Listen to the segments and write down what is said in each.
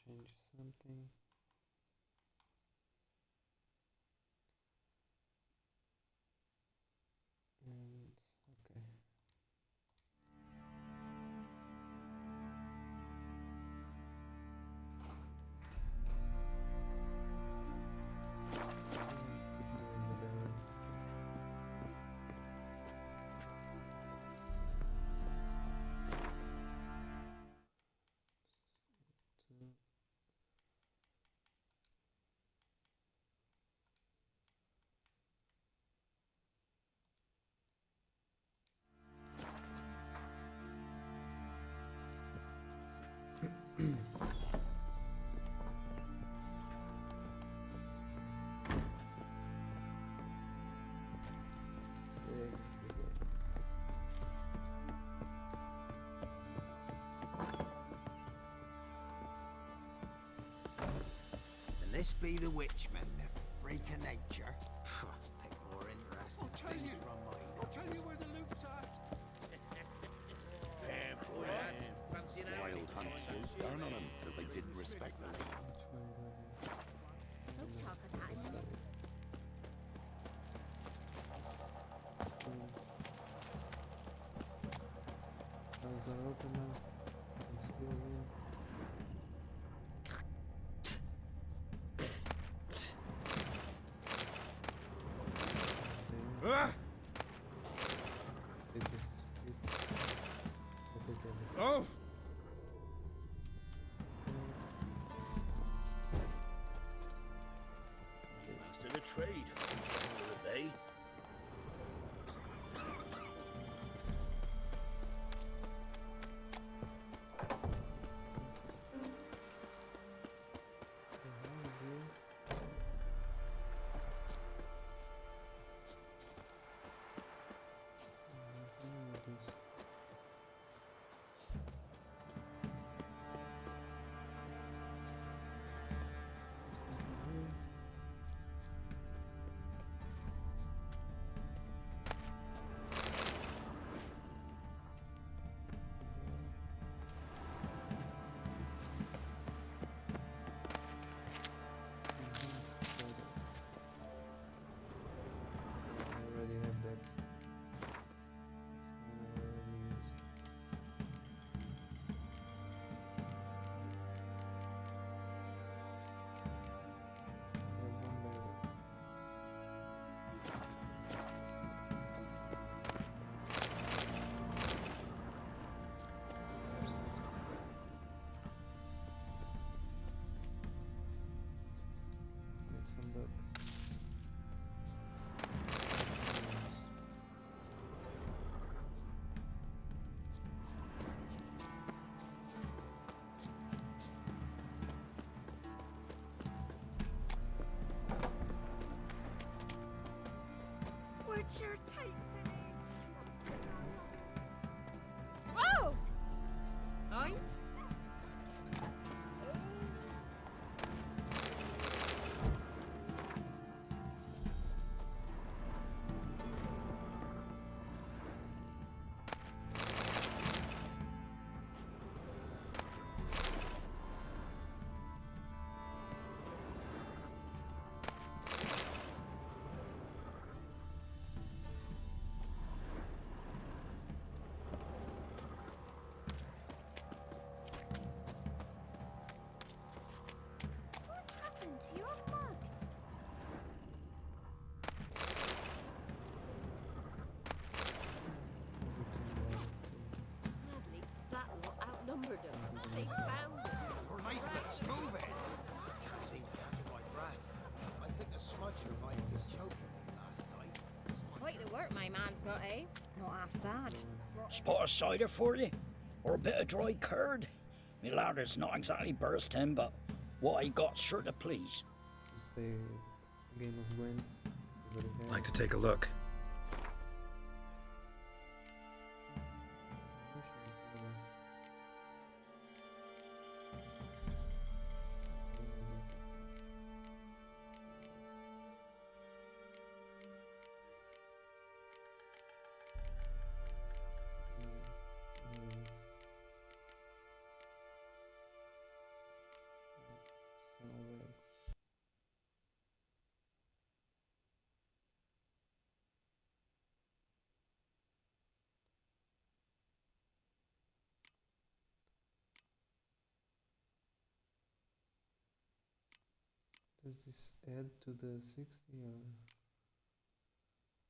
change something. And okay. And this be the witchman, the freak of nature. Pick more interesting things from mine. I'll tell you where the loot's at. Wild hunts looked down on them because they didn't respect the land. Don't talk of that. Casa open now. Let's go in. Ah! It just open everything. Oh! Master the trade. Were they? I already have that. I already use. I have one battle. Get some bucks. What's your take? Whoa! Aye? What happened to your mug? Sadly, that lot outnumbered them. They found it. Your knife let's move it. Can't seem to catch my breath. I think the smudger might have been choking me last night. Quite the work my man's got, eh? Not half bad. Spot of cider for you? Or a bit of dry curd? Me larders not exactly bursting, but what I got sure to please. Just play a game of Gwent. Like to take a look. Does this add to the 60 or no?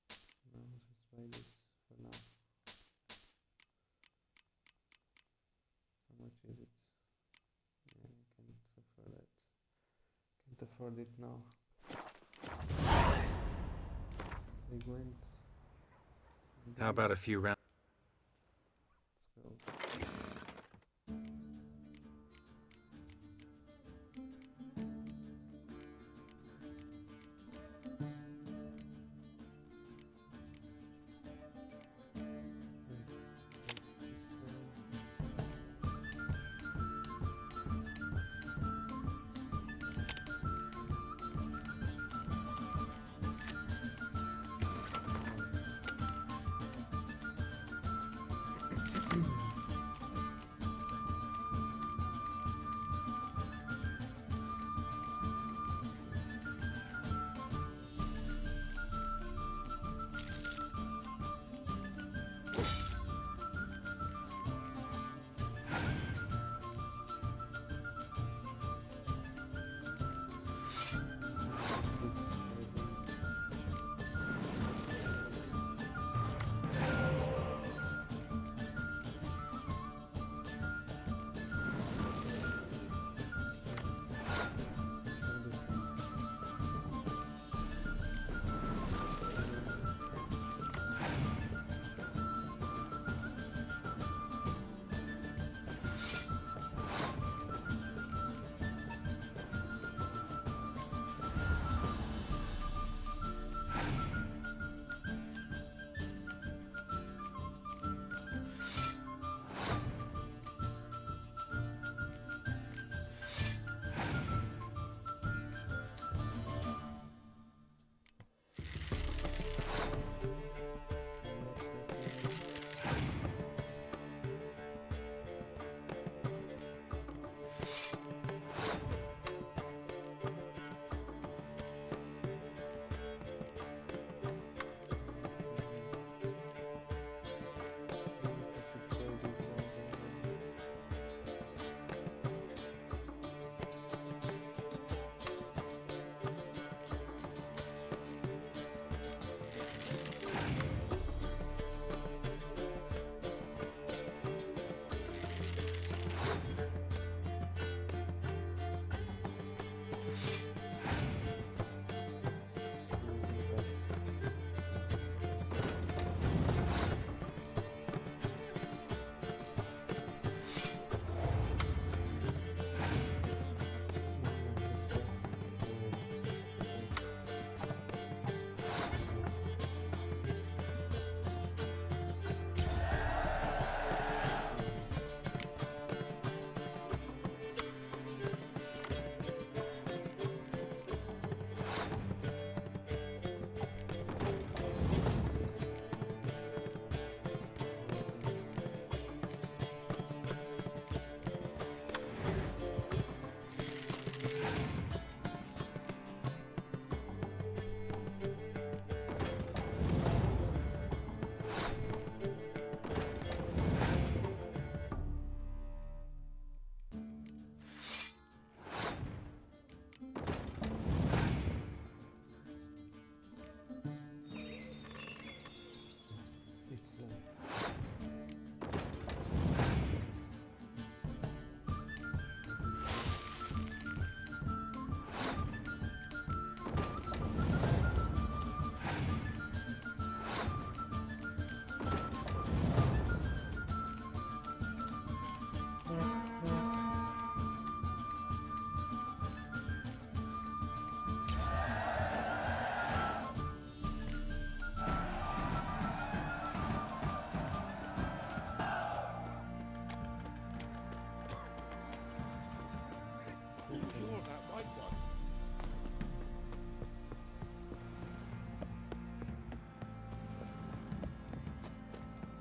Just buy this for now. How much is it? Yeah, I can't afford that. Can't afford it now. They went. How about a few rounds? Let's go.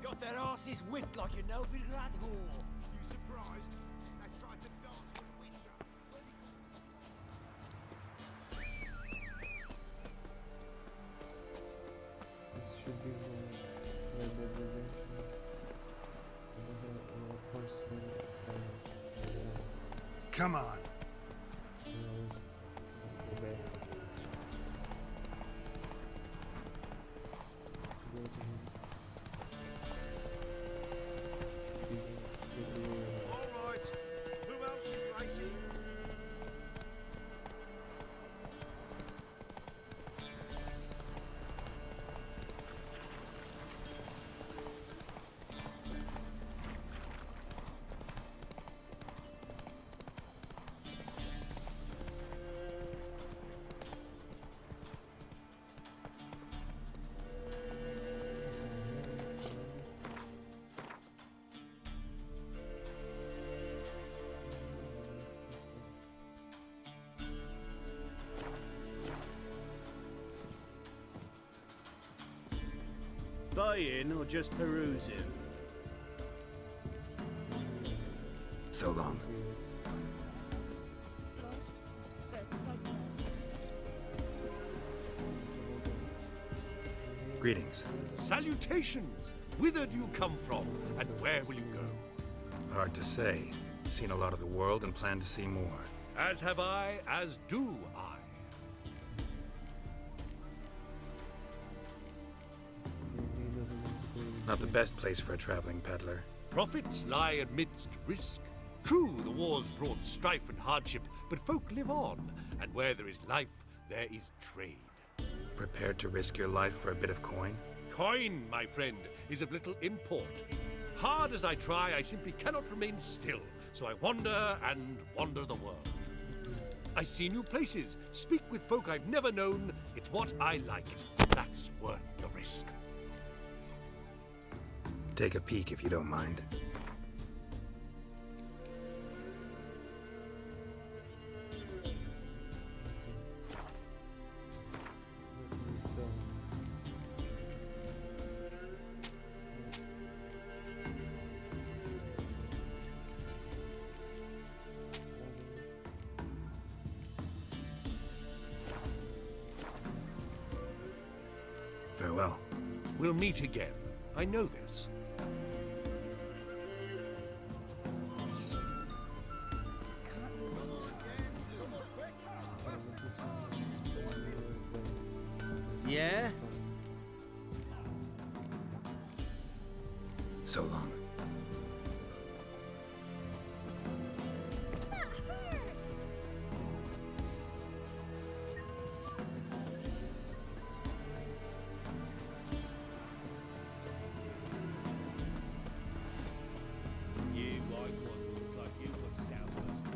Got their asses whipped like a Novigrad whore. You surprised? They tried to dance with Witcher. This should be the Red Dead Redemption. Horsemen. Come on. Go back. buying or just perusing? So long. Greetings. Salutations! Whither do you come from, and where will you go? Hard to say. Seen a lot of the world and plan to see more. As have I, as do I. Not the best place for a traveling peddler. Profits lie amidst risk. True, the war's brought strife and hardship, but folk live on, and where there is life, there is trade. Prepared to risk your life for a bit of coin? Coin, my friend, is of little import. Hard as I try, I simply cannot remain still, so I wander and wander the world. I see new places, speak with folk I've never known. It's what I like. That's worth the risk. Take a peek if you don't mind. Farewell. We'll meet again. I know this. Yeah? So long. You like one look like you got soused last night.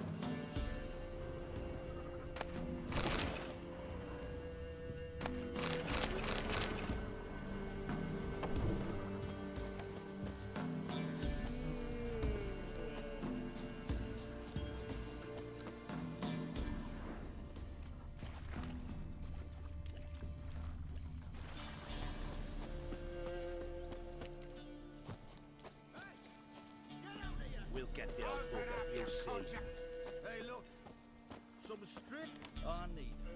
We'll get the old bugger, you'll see. Hey, look. Some straight. I need it.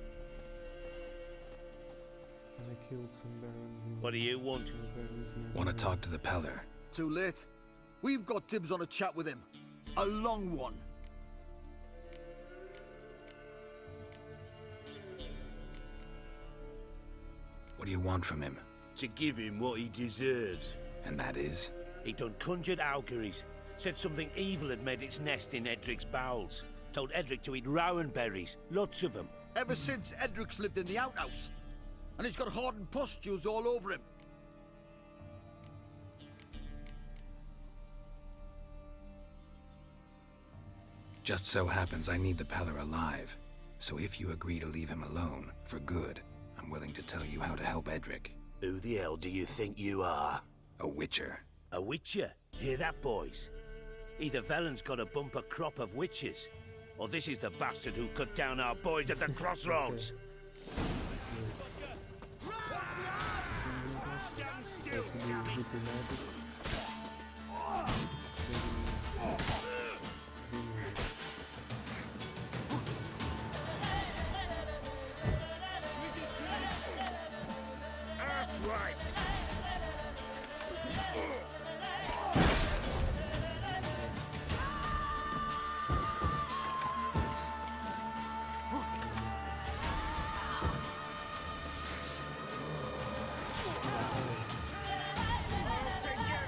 And I killed some barons in What do you want? Want to talk to the Peller? Too late. We've got dibs on a chat with him. A long one. What do you want from him? To give him what he deserves. And that is? He done conjured auguries. Said something evil had made its nest in Edric's bowels. Told Edric to eat rowan berries, lots of them. Ever since Edric's lived in the outhouse. And he's got hardened pustules all over him. Just so happens I need the Peller alive. So if you agree to leave him alone, for good, I'm willing to tell you how to help Edric. Who the hell do you think you are? A witcher. A witcher? Hear that, boys? Either Velen's got a bumper crop of witches, or this is the bastard who cut down our boys at the crossroads. Stand still, damn it! That's right! I'll take care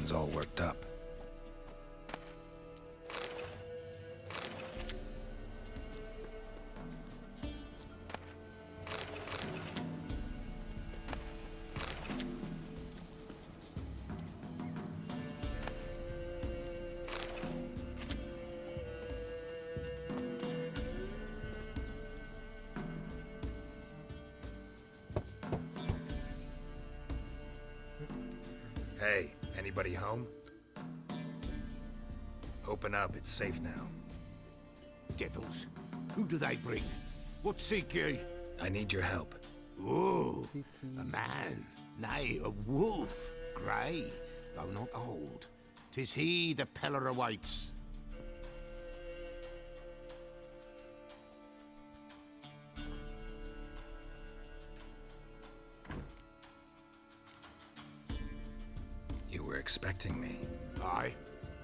everyone's all worked up. Hey, anybody home? Open up, it's safe now. Devils. Who do they bring? What seek ye? I need your help. Oh, a man. Nay, a wolf. Grey, though not old. 'Tis he the Peller awaits. You were expecting me. Aye,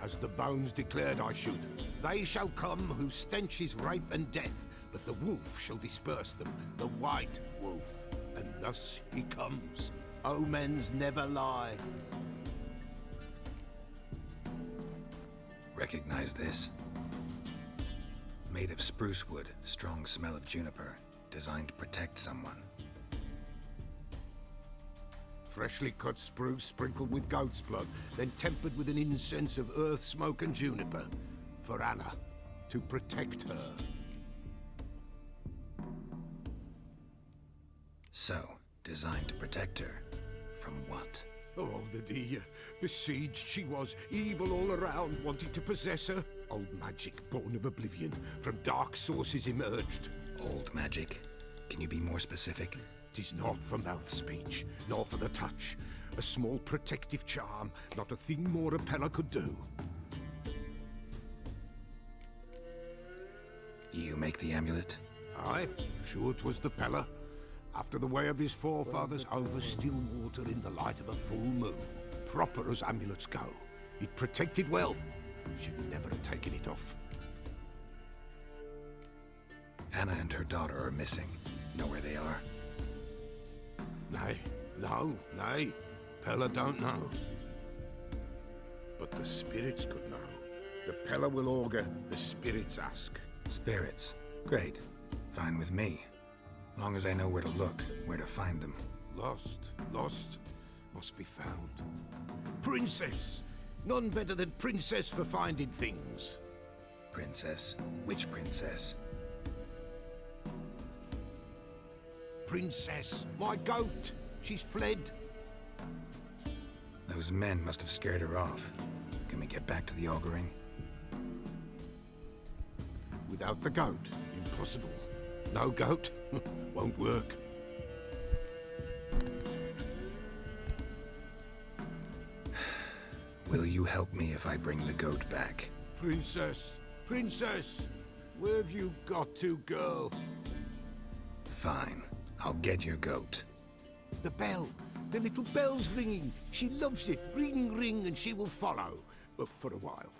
as the bones declared I should. They shall come whose stench is rape and death, but the wolf shall disperse them, the white wolf. And thus he comes. Omens never lie. Recognize this? Made of spruce wood, strong smell of juniper, designed to protect someone. Freshly cut spruce sprinkled with goat's blood, then tempered with an incense of earth, smoke, and juniper. For Anna, to protect her. So, designed to protect her. From what? Oh, the dear. Besieged she was, evil all around, wanting to possess her. Old magic, born of oblivion, from dark sources emerged. Old magic? Can you be more specific? 'Tis not for mouth speech, nor for the touch. A small protective charm, not a thing more a Peller could do. You make the amulet? Aye, sure 'twas the Peller. After the way of his forefathers, over still water in the light of a full moon. Proper as amulets go. It protected well. Should never have taken it off. Anna and her daughter are missing. Know where they are? Nay, nay. Peller don't know. But the spirits could know. The Peller will augur, the spirits ask. Spirits. Great. Fine with me. Long as I know where to look, where to find them. Lost, must be found. Princess! None better than Princess for finding things. Princess? Which princess? Princess, my goat! She's fled. Those men must have scared her off. Can we get back to the auguring? Without the goat, impossible. No goat, won't work. Will you help me if I bring the goat back? Princess, where have you got to, girl? Fine. I'll get your goat. The bell, the little bell's ringing. She loves it. Ring, ring, and she will follow. Up for a while.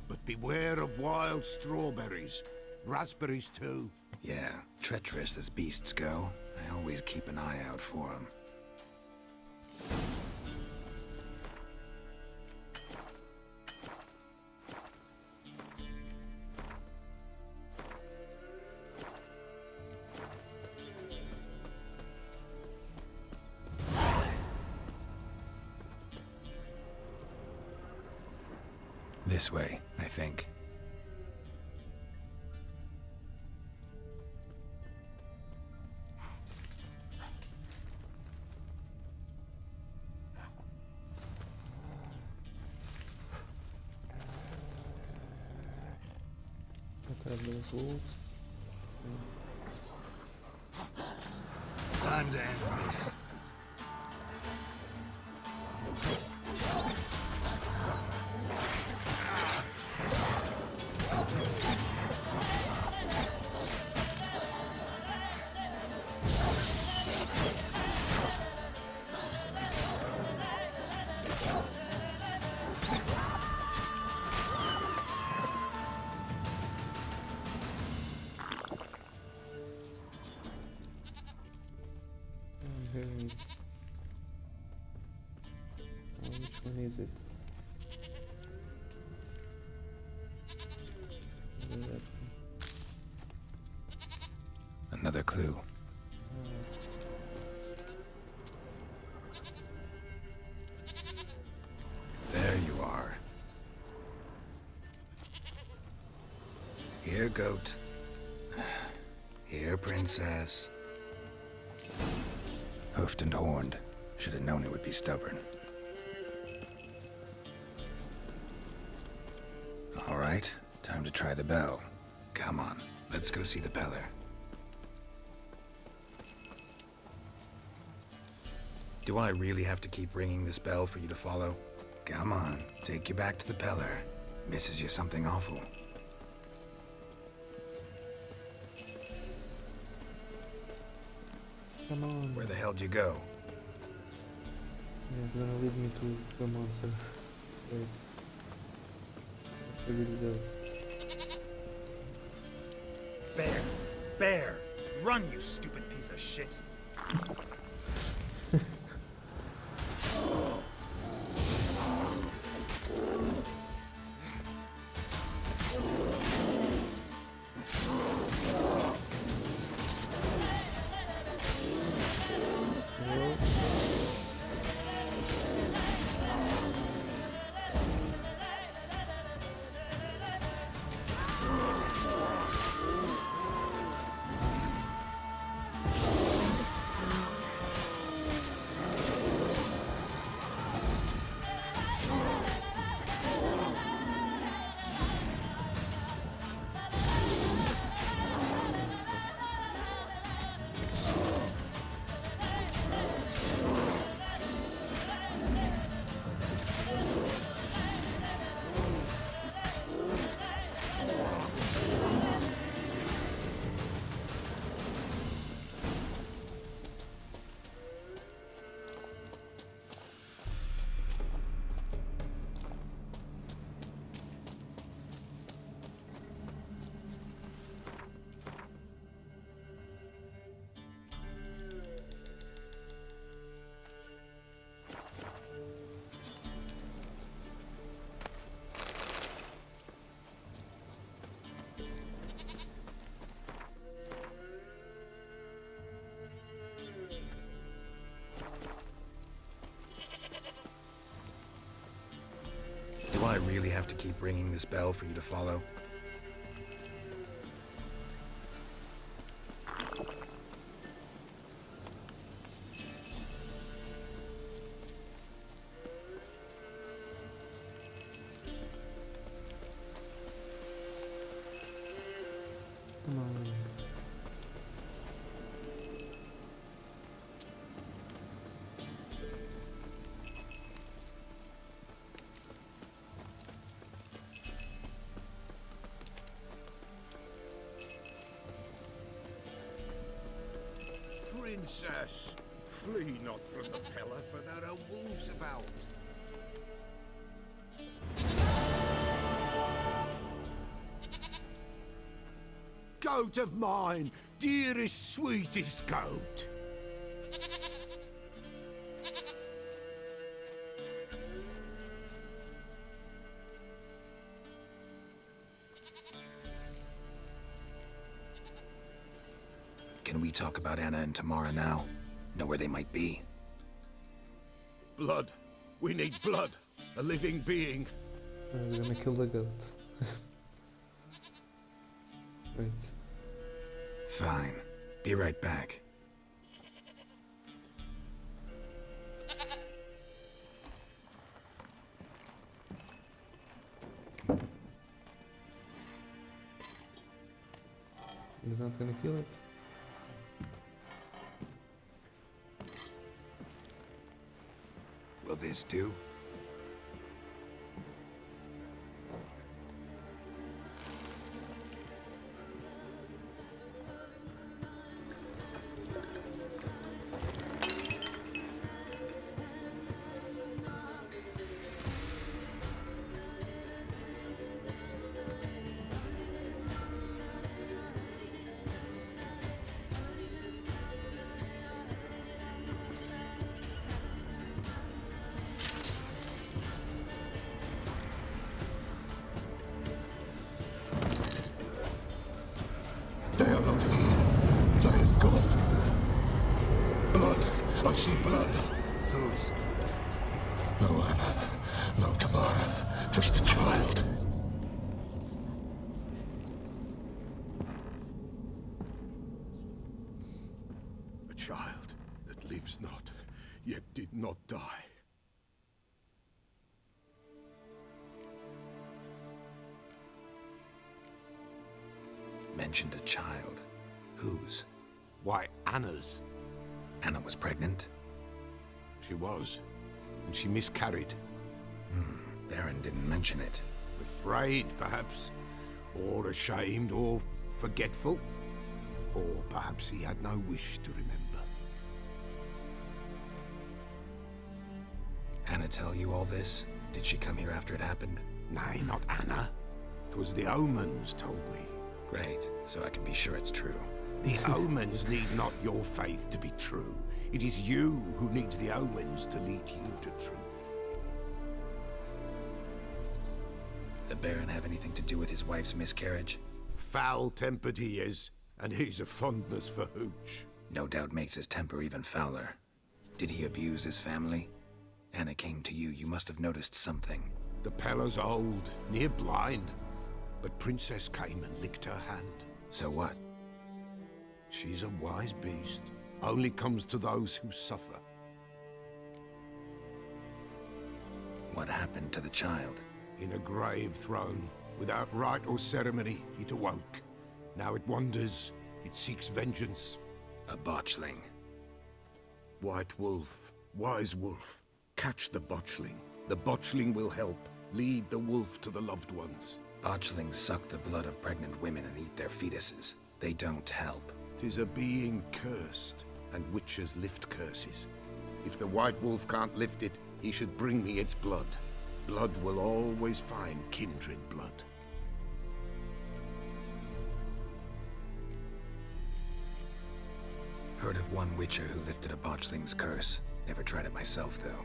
But beware of wild strawberries. Raspberries, too. Yeah, treacherous as beasts go. I always keep an eye out for them. This way, I think. What are those wolves? Time to end this. Here he is. Oh, which one is it? Where did that go? Another clue. There you are. Here, goat. Here, princess. Hoofed and horned. Should have known it would be stubborn. All right, time to try the bell. Come on, let's go see the Peller. Do I really have to keep ringing this bell for you to follow? Come on, take you back to the Peller. Misses you something awful. Come on. Where the hell'd you go? Yeah, it's gonna lead me to the monster. Wait. Let's figure it out. Bear! Bear! Run, you stupid piece of shit! Hello? Do I really have to keep ringing this bell for you to follow? Come on. Princess, flee not from the Peller, for there are wolves about. Goat of mine, dearest, sweetest goat. Can we talk about Anna and Tamara now? Know where they might be? Blood. We need blood. A living being. We're gonna kill the goat. Wait. Fine. Be right back. He's not gonna kill it. Will this do? see blood. Whose? No Anna, no Tamara, just a child. A child that lives not, yet did not die. Mentioned a child. Whose? Why, Anna's. Anna was pregnant? She was, and she miscarried. Baron didn't mention it. Afraid, perhaps, or ashamed, or forgetful. Or perhaps he had no wish to remember. Anna tell you all this? Did she come here after it happened? Nay, not Anna. 'Twas the omens told me. Great, so I can be sure it's true. The omens need not your faith to be true. It is you who needs the omens to lead you to truth. The Baron have anything to do with his wife's miscarriage? Foul-tempered he is, and he's a fondness for hooch. No doubt makes his temper even fouler. Did he abuse his family? Anna came to you, you must have noticed something. The Pella's old, near blind, but Princess came and licked her hand. So what? She's a wise beast. Only comes to those who suffer. What happened to the child? In a grave thrown, without rite or ceremony, it awoke. Now it wanders, it seeks vengeance. A botchling. White Wolf, wise wolf, catch the botchling. The botchling will help, lead the wolf to the loved ones. Botchlings suck the blood of pregnant women and eat their fetuses. They don't help. 'Tis a being cursed, and witches lift curses. If the White Wolf can't lift it, he should bring me its blood. Blood will always find kindred blood. Heard of one witcher who lifted a botchling's curse. Never tried it myself, though.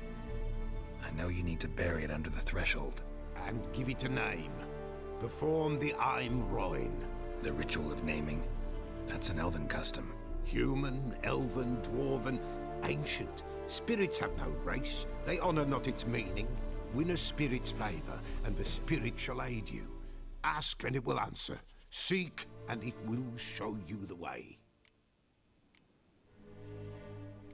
I know you need to bury it under the threshold. And give it a name. Perform the Aim Roin. The ritual of naming? That's an elven custom. Human, elven, dwarven, ancient. Spirits have no race. They honor not its meaning. Win a spirit's favor, and the spirit shall aid you. Ask, and it will answer. Seek, and it will show you the way.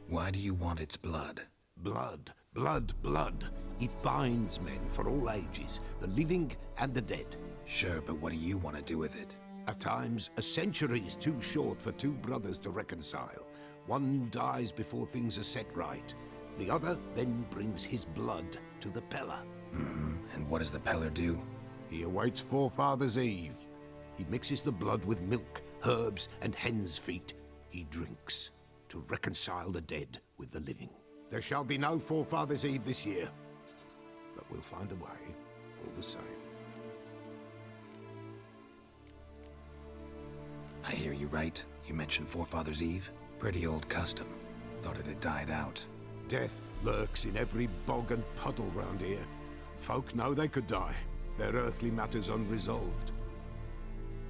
Why do you want its blood? Blood, blood, blood. It binds men for all ages, the living and the dead. Sure, but what do you want to do with it? At times, a century is too short for two brothers to reconcile. One dies before things are set right. The other then brings his blood to the Pella. And what does the Peller do? He awaits Forefather's Eve. He mixes the blood with milk, herbs, and hen's feet. He drinks to reconcile the dead with the living. There shall be no Forefather's Eve this year, but we'll find a way, all the same. I hear you right. You mentioned Forefather's Eve? Pretty old custom. Thought it had died out. Death lurks in every bog and puddle round here. Folk know they could die, their earthly matters unresolved.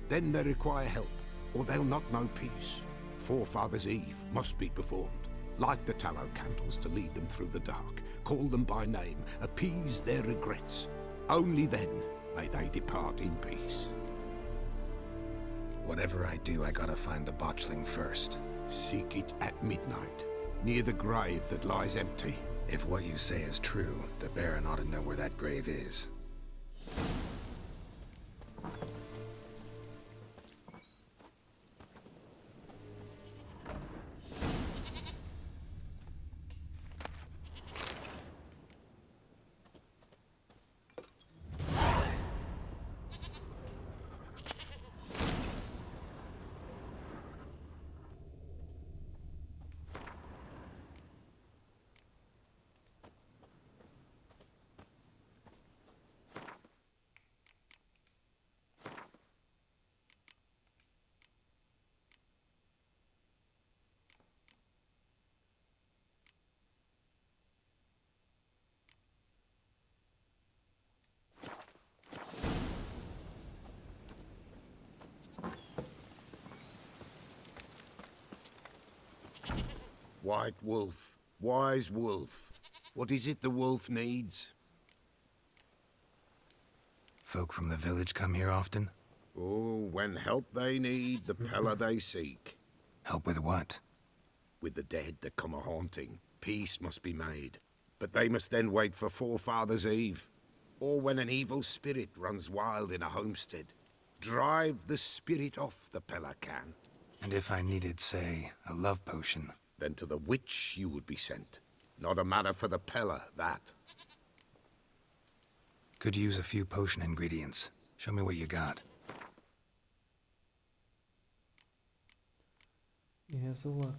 Then they require help, or they'll not know peace. Forefather's Eve must be performed. Light the tallow candles to lead them through the dark. Call them by name, appease their regrets. Only then may they depart in peace. Whatever I do, I gotta find the botchling first. Seek it at midnight, near the grave that lies empty. If what you say is true, the Baron ought to know where that grave is. White Wolf, Wise wolf. What is it the wolf needs? Folk from the village come here often? Oh, when help they need, the Pella they seek. Help with what? With the dead that come a-haunting, peace must be made. But they must then wait for Forefathers' Eve. Or when an evil spirit runs wild in a homestead. Drive the spirit off, the Pella can. And if I needed, say, a love potion? Then to the witch you would be sent. Not a matter for the Pella, that. Could use a few potion ingredients. Show me what you got. He has a lot.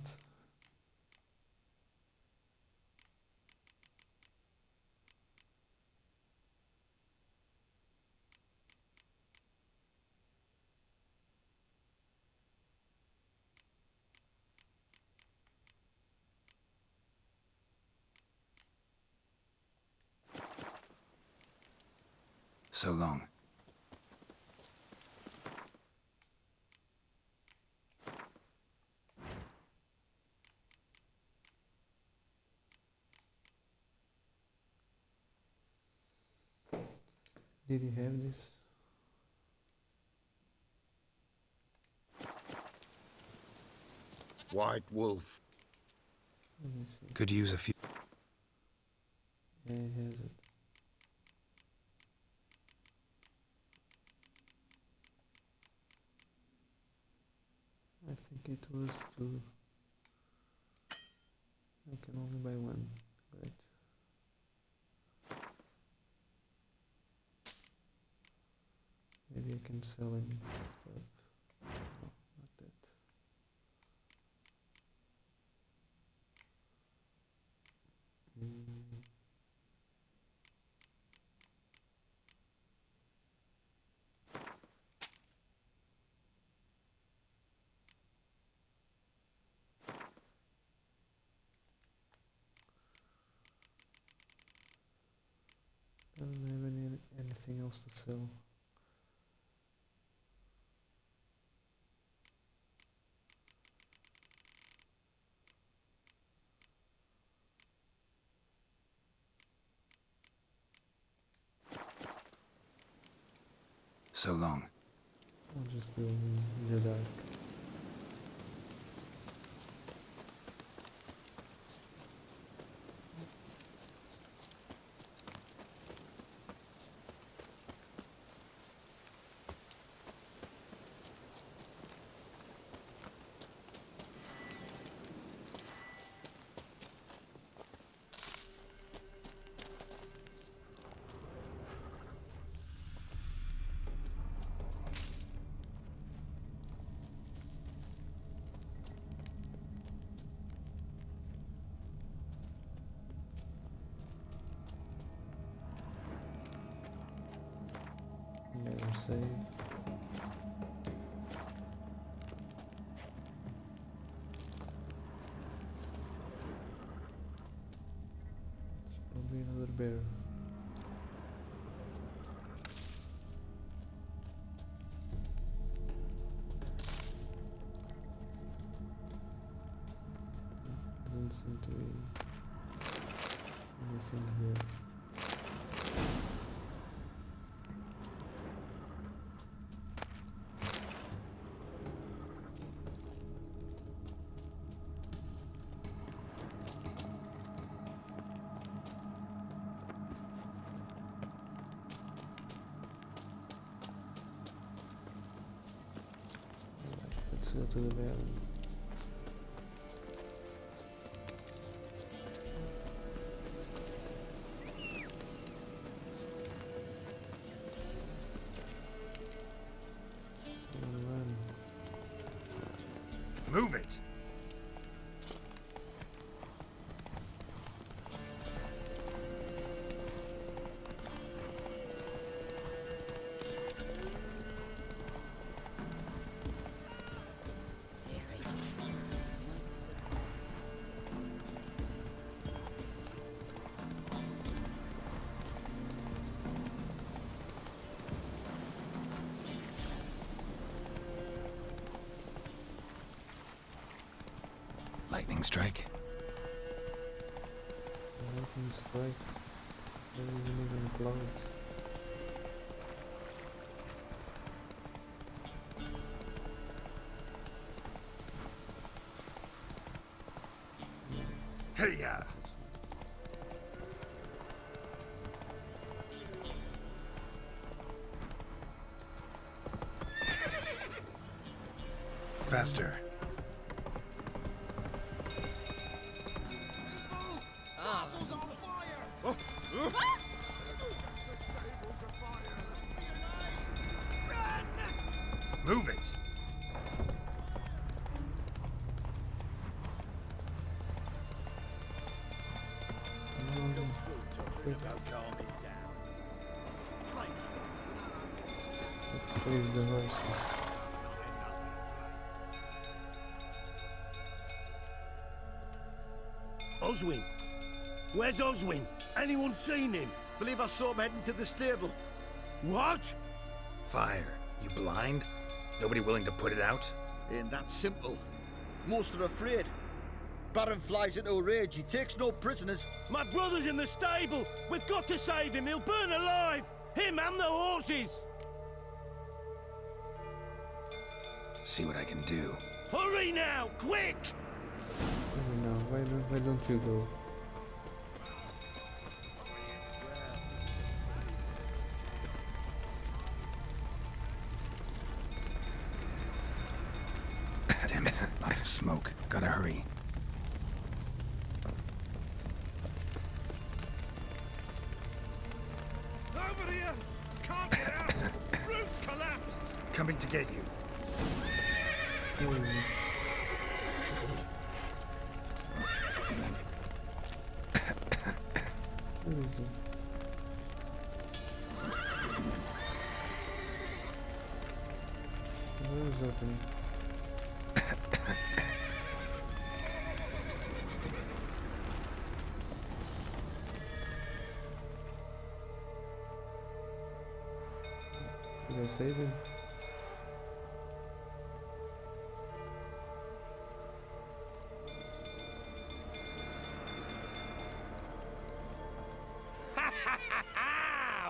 So long. Did he have this? White wolf. Let me see. Could use a few. Yeah, he has it. I think it was two. I can only buy one. Great. Maybe I can sell him stuff. No, not that. Doesn't have anything else to sell. So long. I'll just go in the dark. Never save. It's probably another bear. Doesn't seem to be anything here. Let's go to the valley. Run. Move it! Lightning strike. Lightning strike. There isn't even clouds. Hey, ya! Faster. Move it! Let's save the horses. Oswin! Where's Oswin? Anyone seen him? Believe I saw him heading to the stable. What? Fire. You blind? Nobody willing to put it out? Ain't that simple. Most are afraid. Baron flies into a rage. He takes no prisoners. My brother's in the stable. We've got to save him. He'll burn alive. Him and the horses. See what I can do. Hurry now, quick! I don't know, why don't you go? Damn it, lots of smoke. Gotta hurry. Over here! Can't get out! Roof's collapsed! Coming to get you. Where is it? The door is open. Did I save him?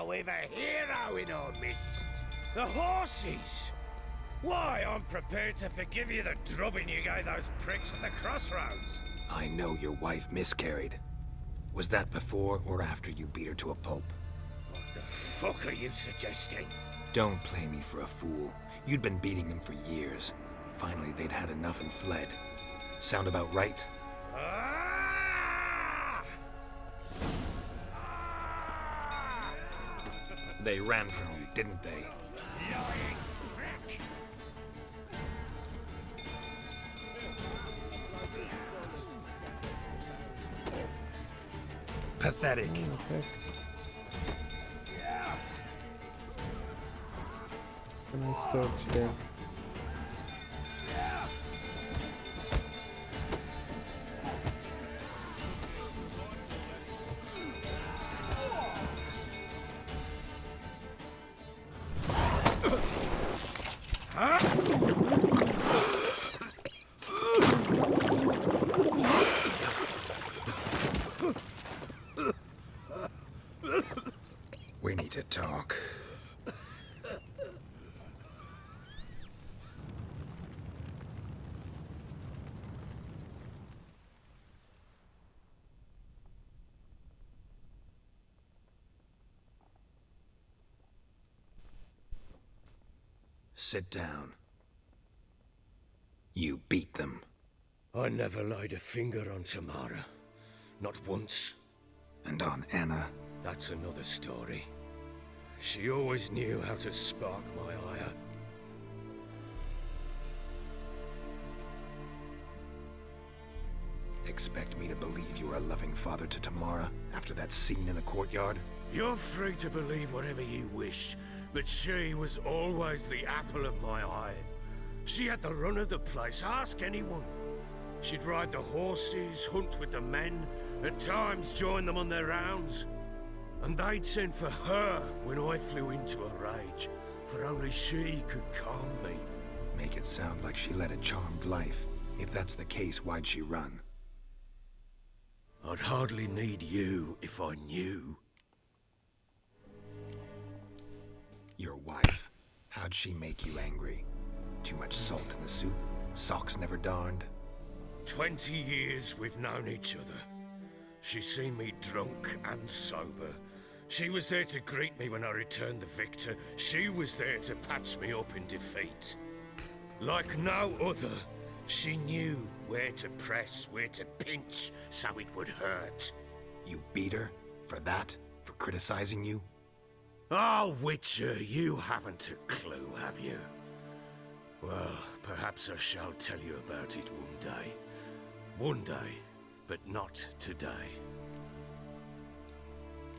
We've a hero in our midst. The horses! Why, I'm prepared to forgive you the drubbing you gave those pricks at the crossroads. I know your wife miscarried. Was that before or after you beat her to a pulp? What the fuck are you suggesting? Don't play me for a fool. You'd been beating them for years. Finally, they'd had enough and fled. Sound about right? They ran from you, didn't they? Lying prick! Pathetic. Okay. A nice torch there. We need to talk. Sit down. You beat them. I never laid a finger on Tamara. Not once. And on Anna. That's another story. She always knew how to spark my ire. Expect me to believe you were a loving father to Tamara after that scene in the courtyard? You're free to believe whatever you wish, but she was always the apple of my eye. She had the run of the place, ask anyone. She'd ride the horses, hunt with the men, at times join them on their rounds. And they'd send for her when I flew into a rage, for only she could calm me. Make it sound like she led a charmed life. If that's the case, why'd she run? I'd hardly need you if I knew. Your wife. How'd she make you angry? Too much salt in the soup? Socks never darned? 20 years we've known each other. She's seen me drunk and sober. She was there to greet me when I returned the victor. She was there to patch me up in defeat. Like no other, she knew where to press, where to pinch, so it would hurt. You beat her? For that? For criticizing you? Oh, Witcher, you haven't a clue, have you? Well, perhaps I shall tell you about it one day. One day, but not today.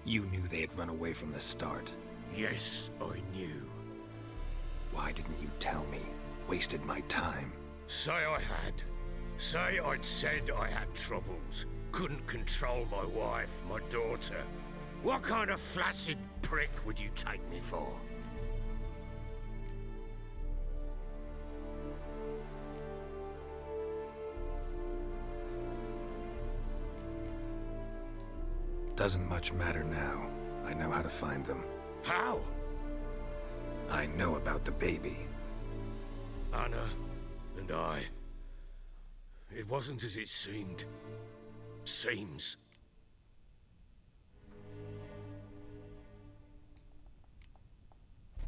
You knew they had run away from the start. Yes, I knew. Why didn't you tell me? Wasted my time. Say I had. Say I'd said I had troubles. Couldn't control my wife, my daughter. What kind of flaccid prick would you take me for? Doesn't much matter now. I know how to find them. How? I know about the baby. Anna and I. It wasn't as it seemed. Seems.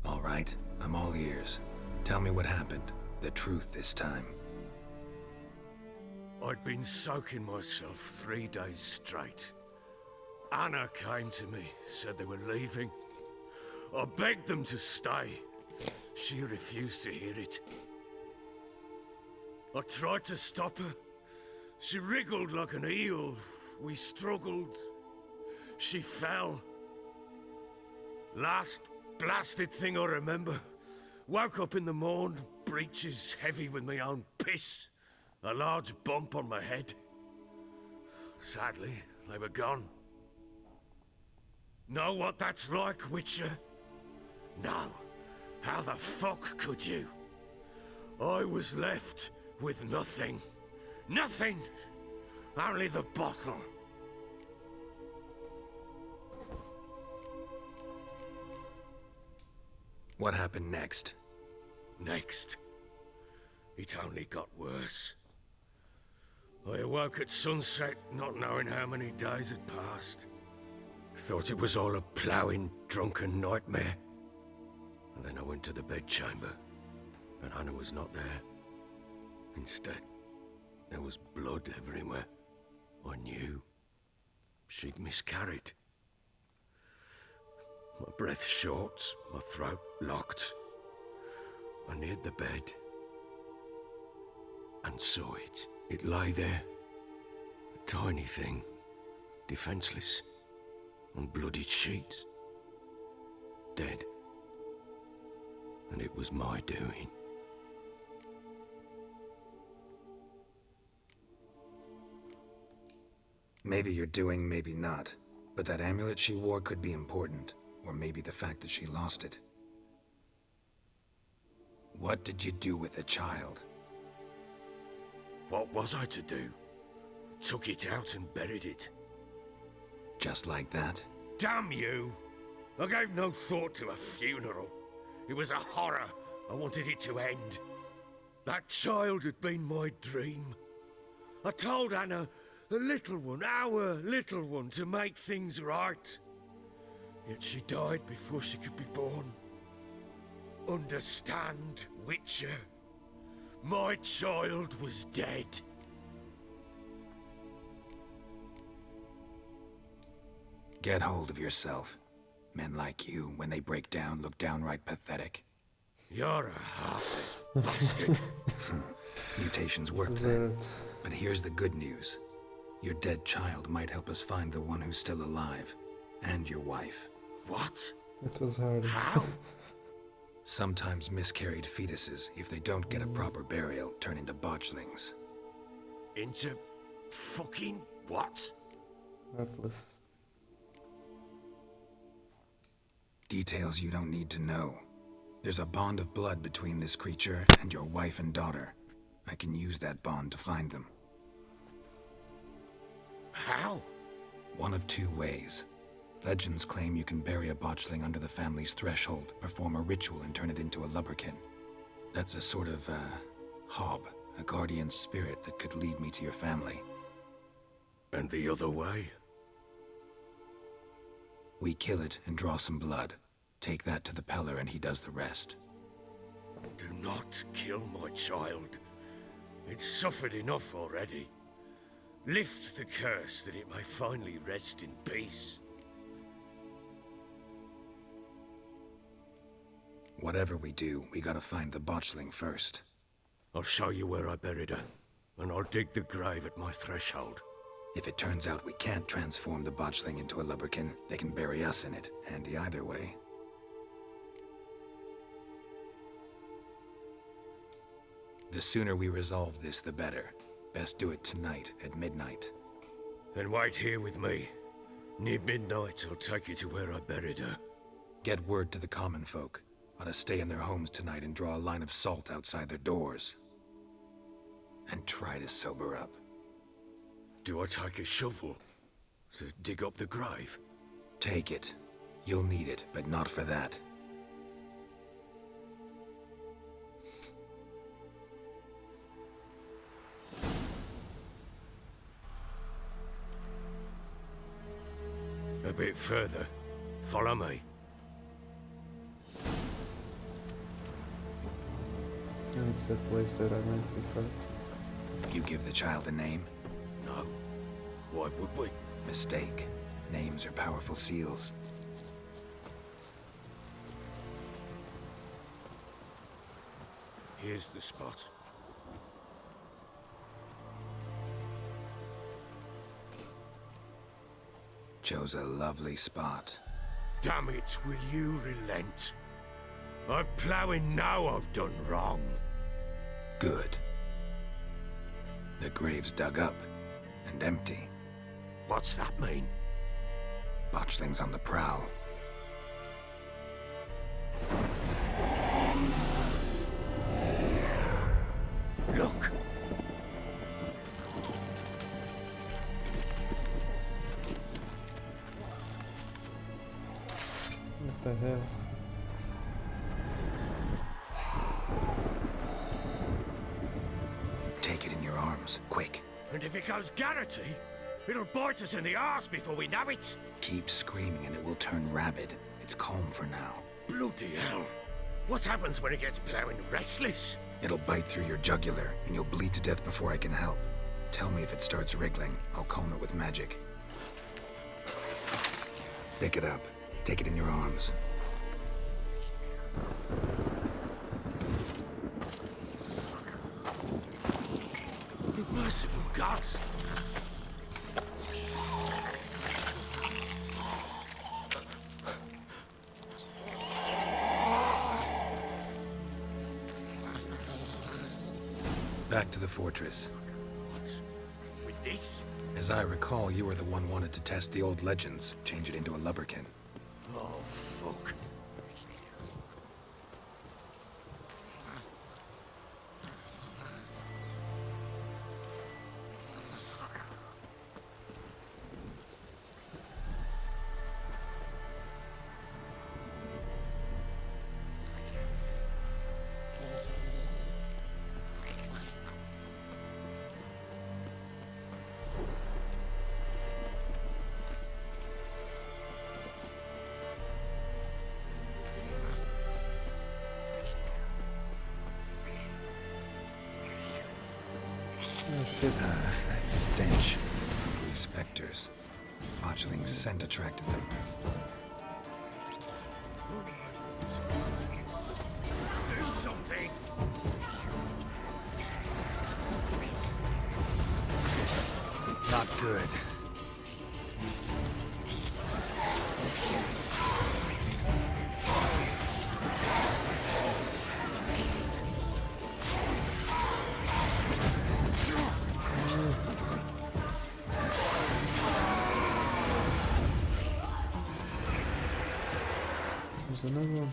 All right, I'm all ears. Tell me what happened. The truth this time. I'd been soaking myself 3 days straight. Anna came to me, said they were leaving. I begged them to stay. She refused to hear it. I tried to stop her. She wriggled like an eel. We struggled. She fell. Last blasted thing I remember. Woke up in the morn, breeches heavy with my own piss. A large bump on my head. Sadly, they were gone. Know what that's like, Witcher? No. How the fuck could you? I was left with nothing. Nothing! Only the bottle. What happened next? Next. It only got worse. I awoke at sunset, not knowing how many days had passed. Thought it was all a ploughing, drunken nightmare. And then I went to the bedchamber, but Anna was not there. Instead, there was blood everywhere. I knew she'd miscarried. My breath short, my throat locked. I neared the bed and saw it. It lay there, a tiny thing, defenseless, on bloodied sheets, dead. And it was my doing. Maybe you're doing, maybe not. But that amulet she wore could be important. Or maybe the fact that she lost it. What did you do with the child? What was I to do? Took it out and buried it. Just like that? Damn you! I gave no thought to a funeral. It was a horror. I wanted it to end. That child had been my dream. I told Anna, the little one, our little one, to make things right. Yet she died before she could be born. Understand, Witcher? My child was dead. Get hold of yourself. Men like you, when they break down, look downright pathetic. You're a heartless bastard. Mutations worked then. But here's the good news. Your dead child might help us find the one who's still alive. And your wife. What? It was hard. How? Sometimes miscarried fetuses, if they don't get a proper burial, turn into botchlings. Into fucking what? Heartless. Details you don't need to know. There's a bond of blood between this creature and your wife and daughter. I can use that bond to find them. How? One of two ways. Legends claim you can bury a botchling under the family's threshold, perform a ritual, and turn it into a lubberkin. That's a sort of, hob, a guardian spirit that could lead me to your family. And the other way? We kill it and draw some blood. Take that to the Peller and he does the rest. Do not kill my child. It's suffered enough already. Lift the curse that it may finally rest in peace. Whatever we do, we gotta find the botchling first. I'll show you where I buried her, and I'll dig the grave at my threshold. If it turns out we can't transform the botchling into a lubberkin, they can bury us in it. Handy either way. The sooner we resolve this, the better. Best do it tonight, at midnight. Then wait here with me. Near midnight, I'll take you to where I buried her. Get word to the common folk. Ought to stay in their homes tonight and draw a line of salt outside their doors. And try to sober up. Do I take a shovel to dig up the grave? Take it. You'll need it, but not for that. A bit further. Follow me. Oh, it's that place that I went before. You give the child a name? No. Why would we? Mistake. Names are powerful seals. Here's the spot. Chose a lovely spot. Damn it, will you relent? I'm ploughing now I've done wrong. Good. The grave's dug up and empty. What's that mean? Botchling's on the prowl. Look! What the hell? Take it in your arms, quick. And if it goes Garrity, it'll bite us in the arse before we know it. Keep screaming and it will turn rabid. It's calm for now. Bloody hell. What happens when it gets ploughing restless? It'll bite through your jugular and you'll bleed to death before I can help. Tell me if it starts wriggling. I'll calm it with magic. Pick it up. Take it in your arms. Merciful gods! Back to the fortress. What? With this? As I recall, you were the one wanted to test the old legends, change it into a lubberkin. Oh, fuck. Oh shit. That stench. Hungry specters. Botchling's scent attracted them. Do something! Not good. There's another one.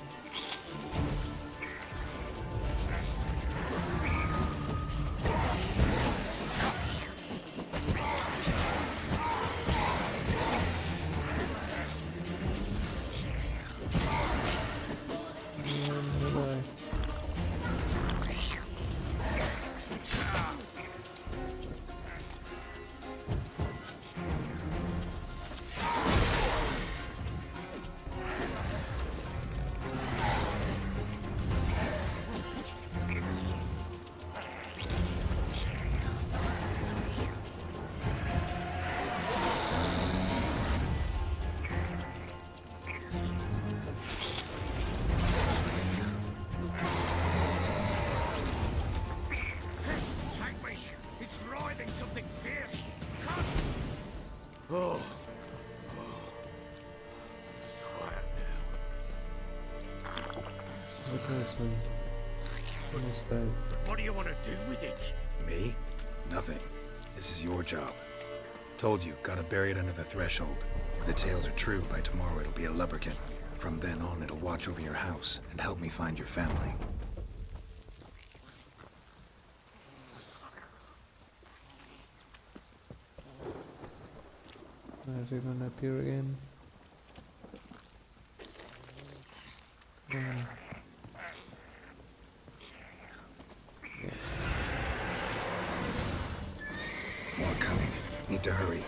something fierce. Come! Oh. Quiet now. What person? Almost dead. But what do you want to do with it? Me? Nothing. This is your job. Told you, gotta bury it under the threshold. If the tales are true, by tomorrow it'll be a lubberkin. From then on, it'll watch over your house and help me find your family. Is he gonna appear again? Come on. Yes. More coming. Need to hurry.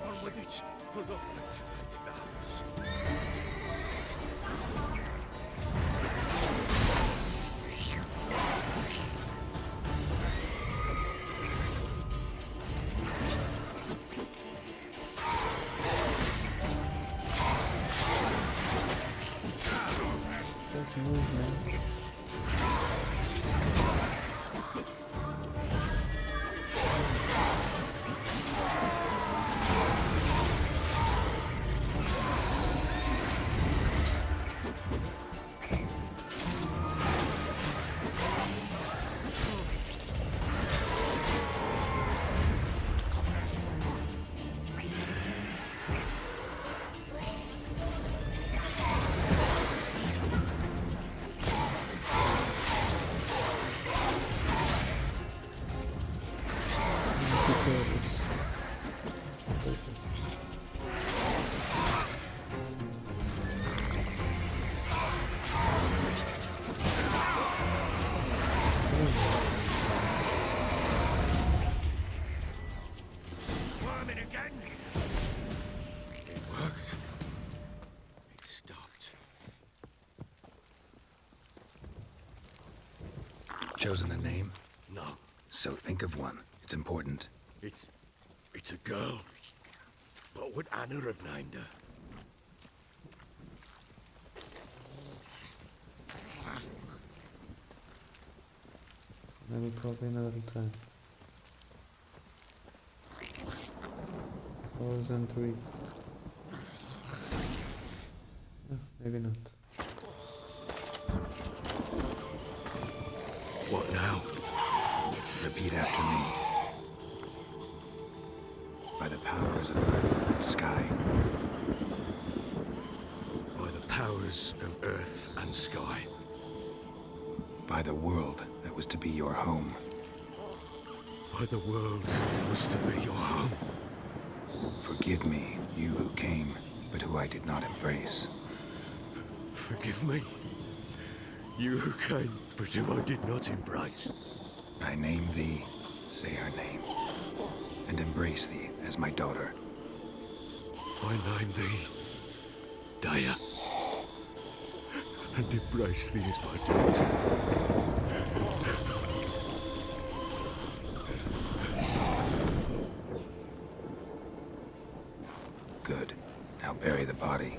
On with it. Pull up until they devours. Let's move, man. Squirming again. It worked. It stopped. Chosen a name? No, So think of one. It's important. it's a girl. What would Anna have named her? Maybe probably another time. Always intrigued. No, maybe not. What now? Repeat after me. By the powers of earth and sky. By the powers of earth and sky. By the world that was to be your home. By the world that was to be your home. Forgive me, you who came, but who I did not embrace. Forgive me. You who came, but who I did not embrace. I name thee, say her name, and embrace thee as my daughter. I name thee Daya, and embrace thee as my daughter. Good. Now bury the body.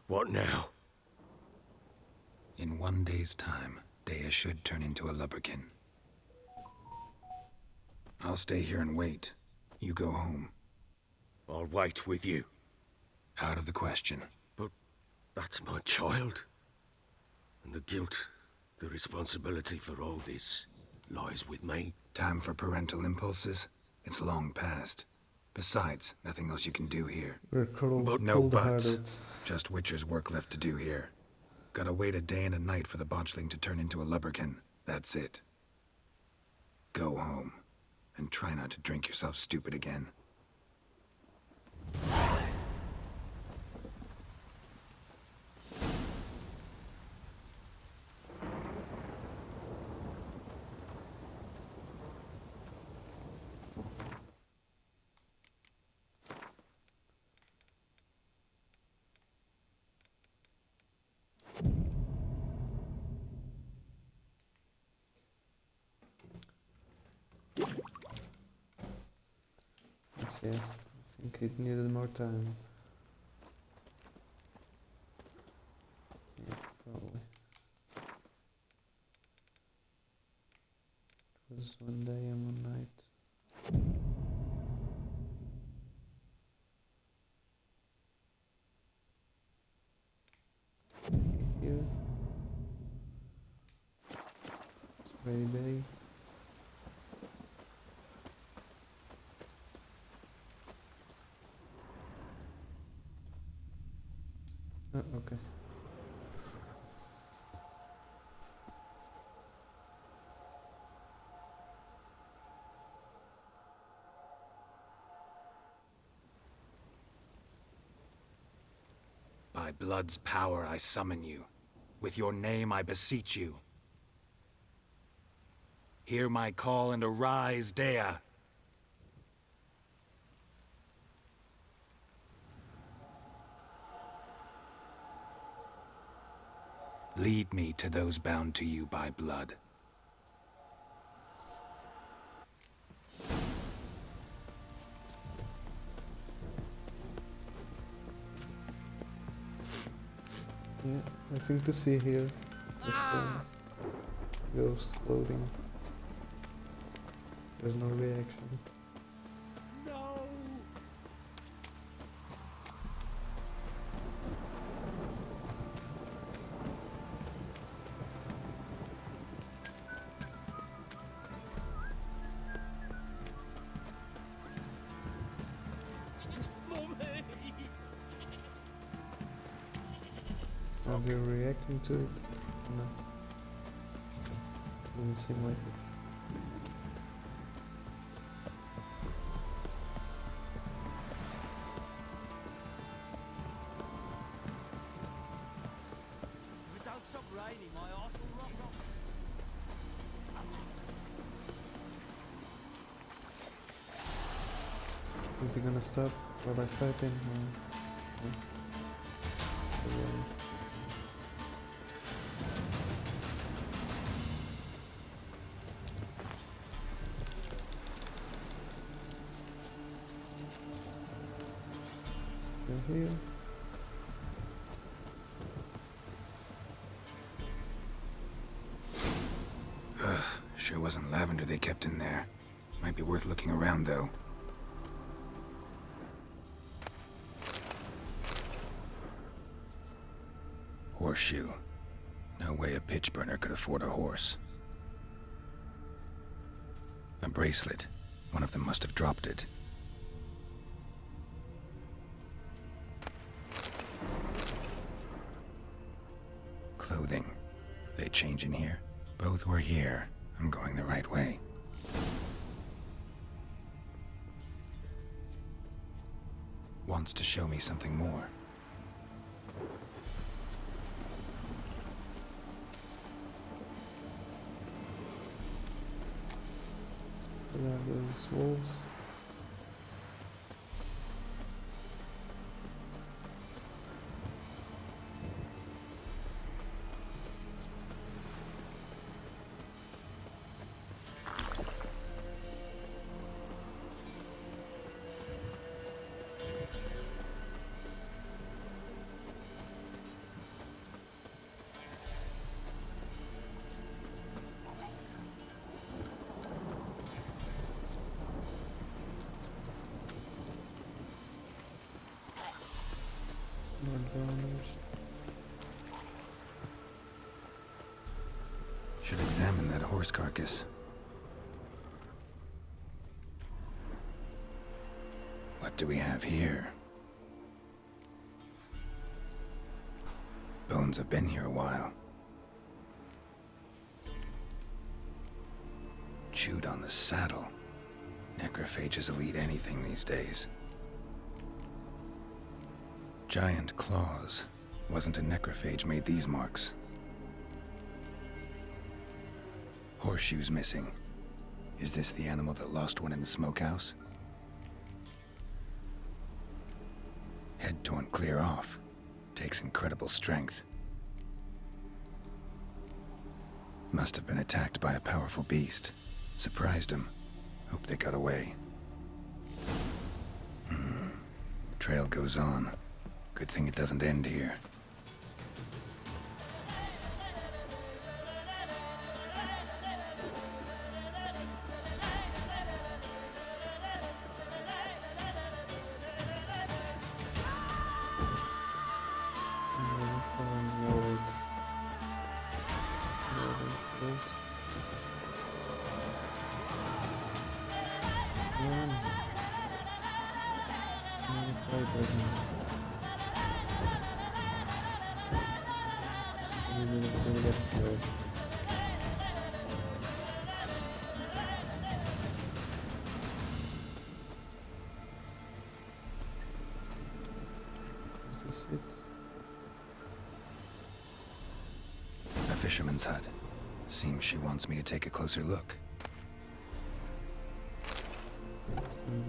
What now? In 1 day's time, Daya should turn into a lubberkin. I'll stay here and wait. You go home. I'll wait with you. Out of the question. But that's my child. And the guilt, the responsibility for all this lies with me. Time for parental impulses? It's long past. Besides, nothing else you can do here. We're cold, No buts. cold-hearted. Just Witcher's work left to do here. Gotta wait a day and a night for the botchling to turn into a lubberkin. That's it. Go home. And try not to drink yourself stupid again. Okay, I think it needed more time. Yeah, probably. It was one day and one night. Here. Spray Bay. Oh, okay. By blood's power I summon you. With your name I beseech you. Hear my call and arise, Dea. Lead me to those bound to you by blood. Yeah, nothing to see here. Just ghost floating. There's no reaction. No! Are they reacting to it? No. Doesn't seem like it. If it don't stop raining, my arse will rot off. Is he gonna stop while I fight him? No. Still here. Sure wasn't lavender they kept in there. Might be worth looking around, though. Horseshoe. No way a pitch burner could afford a horse. A bracelet. One of them must have dropped it. Clothing. They change in here? Both were here. I'm going the right way. Wants to show me something more. There are those wolves. More donors. Should examine that horse carcass. What do we have here? Bones have been here a while. Chewed on the saddle. Necrophages will eat anything these days. Giant claws. Wasn't a necrophage made these marks. Horseshoes missing. Is this the animal that lost one in the smokehouse? Head torn clear off. Takes incredible strength. Must have been attacked by a powerful beast. Surprised him. Hope they got away. Trail goes on. Good thing it doesn't end here. A fisherman's hut. Seems she wants me to take a closer look.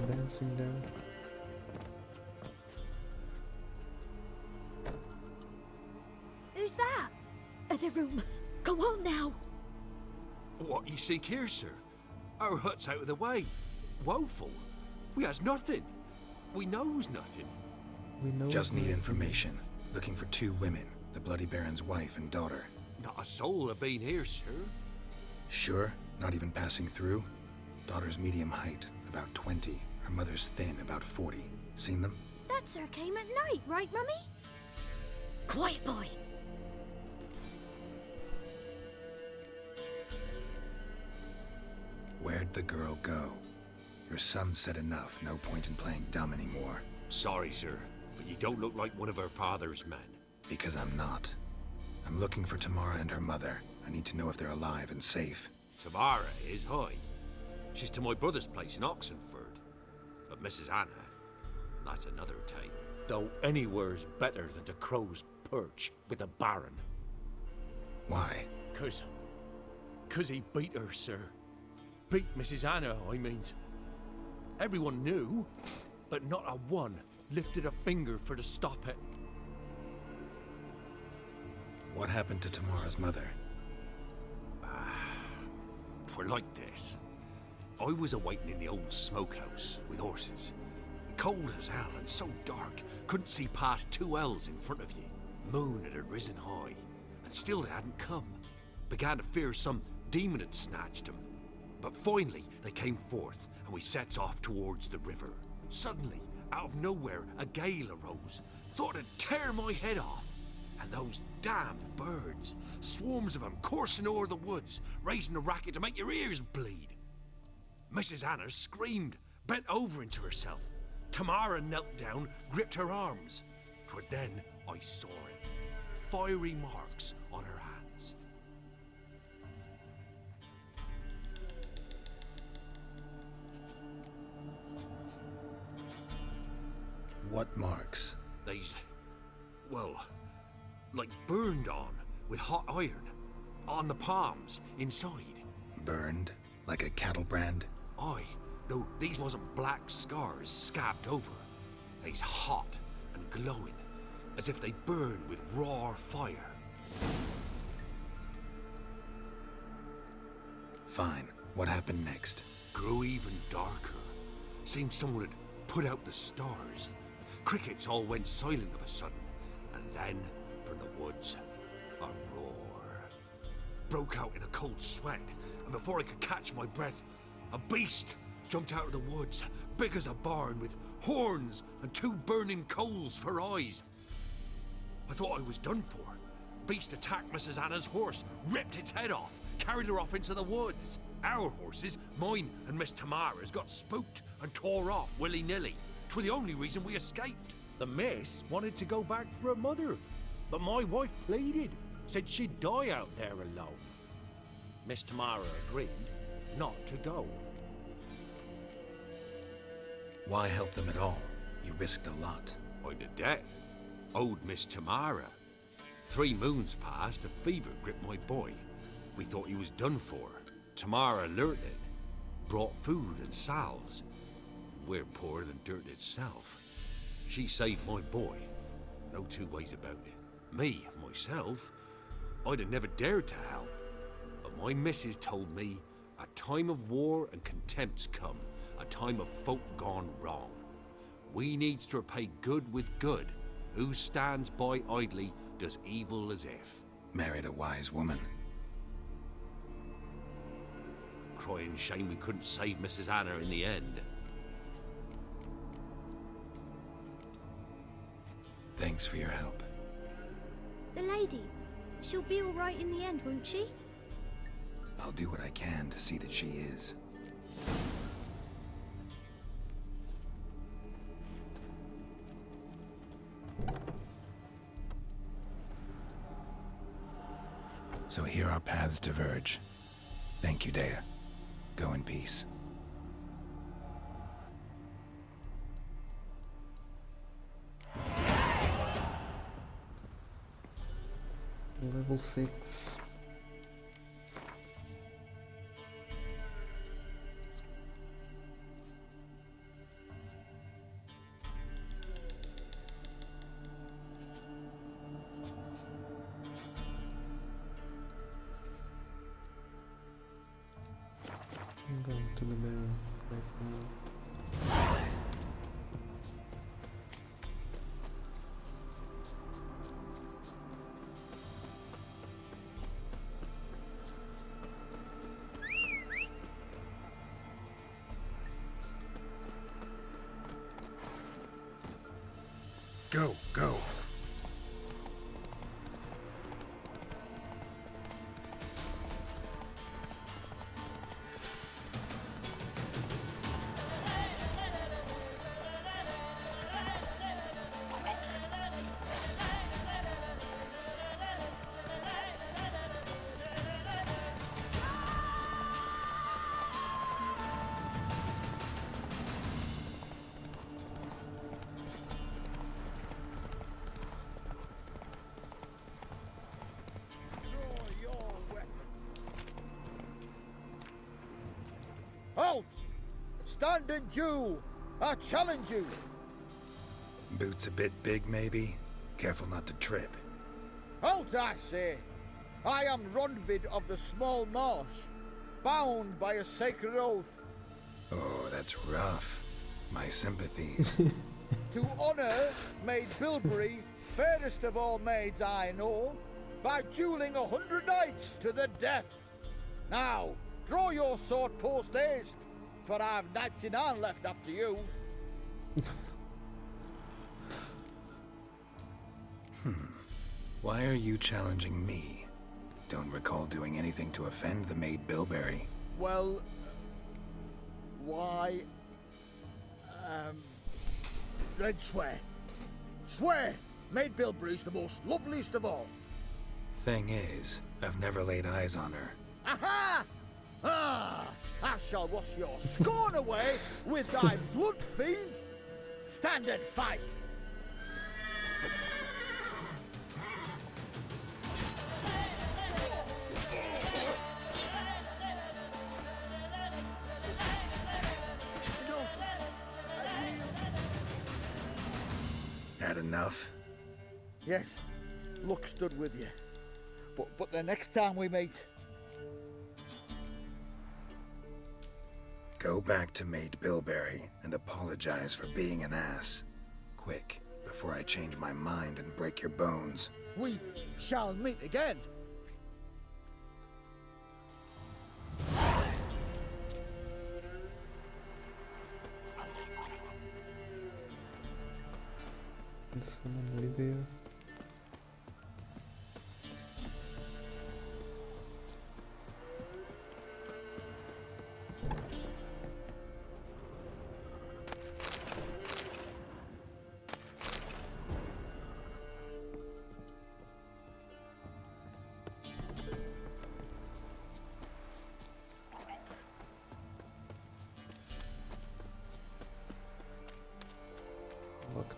Dancing there. Who's that? Other room. Go on now. What you seek here, sir? Our hut's out of the way. Woeful. We has nothing. We knows nothing. We know Just need information. Looking for 2 women, the Bloody Baron's wife and daughter. Not a soul have been here, sir. Sure? Not even passing through? Daughter's medium height, about 20. Her mother's thin, about 40. Seen them? That sir came at night, right, Mummy? Quiet, boy. Where'd the girl go? Your son said enough. No point in playing dumb anymore. Sorry, sir, but you don't look like one of her father's men. Because I'm not. I'm looking for Tamara and her mother. I need to know if they're alive and safe. Tamara is high. She's to my brother's place in Oxenford. But Mrs. Anna, that's another tale. Though anywhere's better than to Crow's Perch with a baron. Why? Cause he beat her, sir. Beat Mrs. Anna, I means. Everyone knew, but not a one lifted a finger for to stop it. What happened to Tamara's mother? Twere like this. I was awaiting in the old smokehouse with horses. Cold as hell and so dark, couldn't see past 2 ells in front of you. Moon had risen high, and still they hadn't come. Began to fear some demon had snatched them. But finally they came forth, and we sets off towards the river. Suddenly, out of nowhere, a gale arose. Thought it'd tear my head off. And those damned birds, swarms of them coursing o'er the woods, raising a racket to make your ears bleed. Mrs. Anna screamed, bent over into herself. Tamara knelt down, gripped her arms. 'Twere then I saw it. Fiery marks on her hands. What marks? They's, well, like burned on with hot iron. On the palms, inside. Burned? Like a cattle brand? Aye, though these wasn't black scars scabbed over. They's hot and glowing, as if they burned with raw fire. Fine. What happened next? Grew even darker. Seemed someone had put out the stars. Crickets all went silent of a sudden, and then, from the woods, a roar. Broke out in a cold sweat, and before I could catch my breath, a beast jumped out of the woods, big as a barn, with horns and 2 burning coals for eyes. I thought I was done for. Beast attacked Mrs. Anna's horse, ripped its head off, carried her off into the woods. Our horses, mine and Miss Tamara's, got spooked and tore off willy-nilly. 'Twere the only reason we escaped. The miss wanted to go back for her mother, but my wife pleaded, said she'd die out there alone. Miss Tamara agreed not to go. Why help them at all? You risked a lot. I'd a debt. Owed Miss Tamara. 3 moons passed, a fever gripped my boy. We thought he was done for. Tamara learnt it. Brought food and salves. We're poorer than dirt itself. She saved my boy. No 2 ways about it. Me, myself, I'd have never dared to help. But my missus told me a time of war and contempt's come. A time of folk gone wrong. We needs to repay good with good. Who stands by idly does evil as if. Married a wise woman. Crying shame we couldn't save Mrs. Anna in the end. Thanks for your help. The lady. She'll be all right in the end, won't she? I'll do what I can to see that she is. So here our paths diverge. Thank you, Dea. Go in peace. Level 6. I'm going to the bear right now. Go, go. Halt! Stand and do! I challenge you! Boots a bit big, maybe? Careful not to trip. Halt, I say! I am Ronvid of the Small Marsh, bound by a sacred oath. Oh, that's rough. My sympathies. To honor Maid Bilberry, fairest of all maids I know, by dueling 100 knights to the death. Now, draw your sword post haste, for I've 99 left after you. Why are you challenging me? Don't recall doing anything to offend the Maid Bilberry. Well, why? Then swear. Swear! Maid Bilberry's the most loveliest of all. Thing is, I've never laid eyes on her. Aha! Ah! I shall wash your scorn away with thy blood fiend. Stand and fight! Had enough? Yes, luck stood with you. But the next time we meet... Go back to Maid Bilberry and apologize for being an ass. Quick, before I change my mind and break your bones. we shall meet again. Is someone Lydia? Look.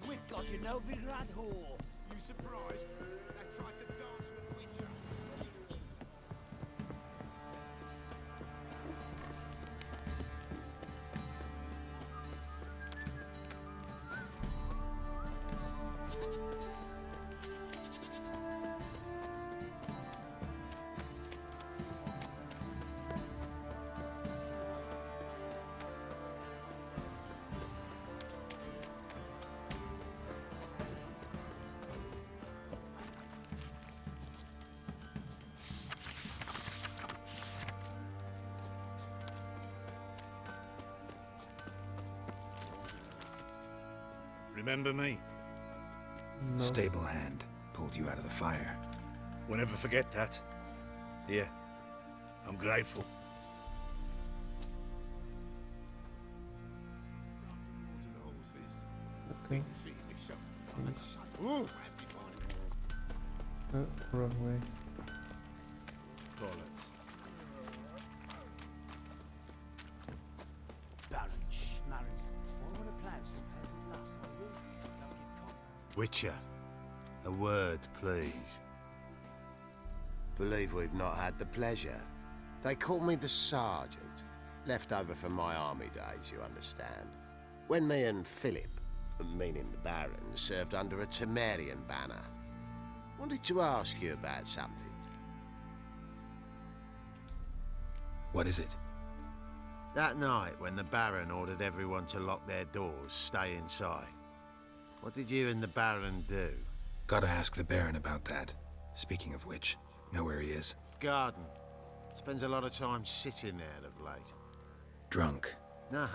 quick like a Novigrad whore. You surprised? They tried to dance with Witcher. Remember me? No. Stable hand pulled you out of the fire. We'll never forget that. Here, I'm grateful. Okay. Thanks. Wrong way. Baron Schmarren. Why would a plough so peasant lass like you? Don't get caught. Witcher, a word, please. Believe we've not had the pleasure. They call me the Sergeant. Left over from my army days, you understand. When me and Philip, meaning the Baron, served under a Temerian banner. Wanted to ask you about something. What is it? That night when the Baron ordered everyone to lock their doors, stay inside. What did you and the Baron do? Gotta ask the Baron about that. Speaking of which, know where he is? Garden. Spends a lot of time sitting there of late. Drunk. No.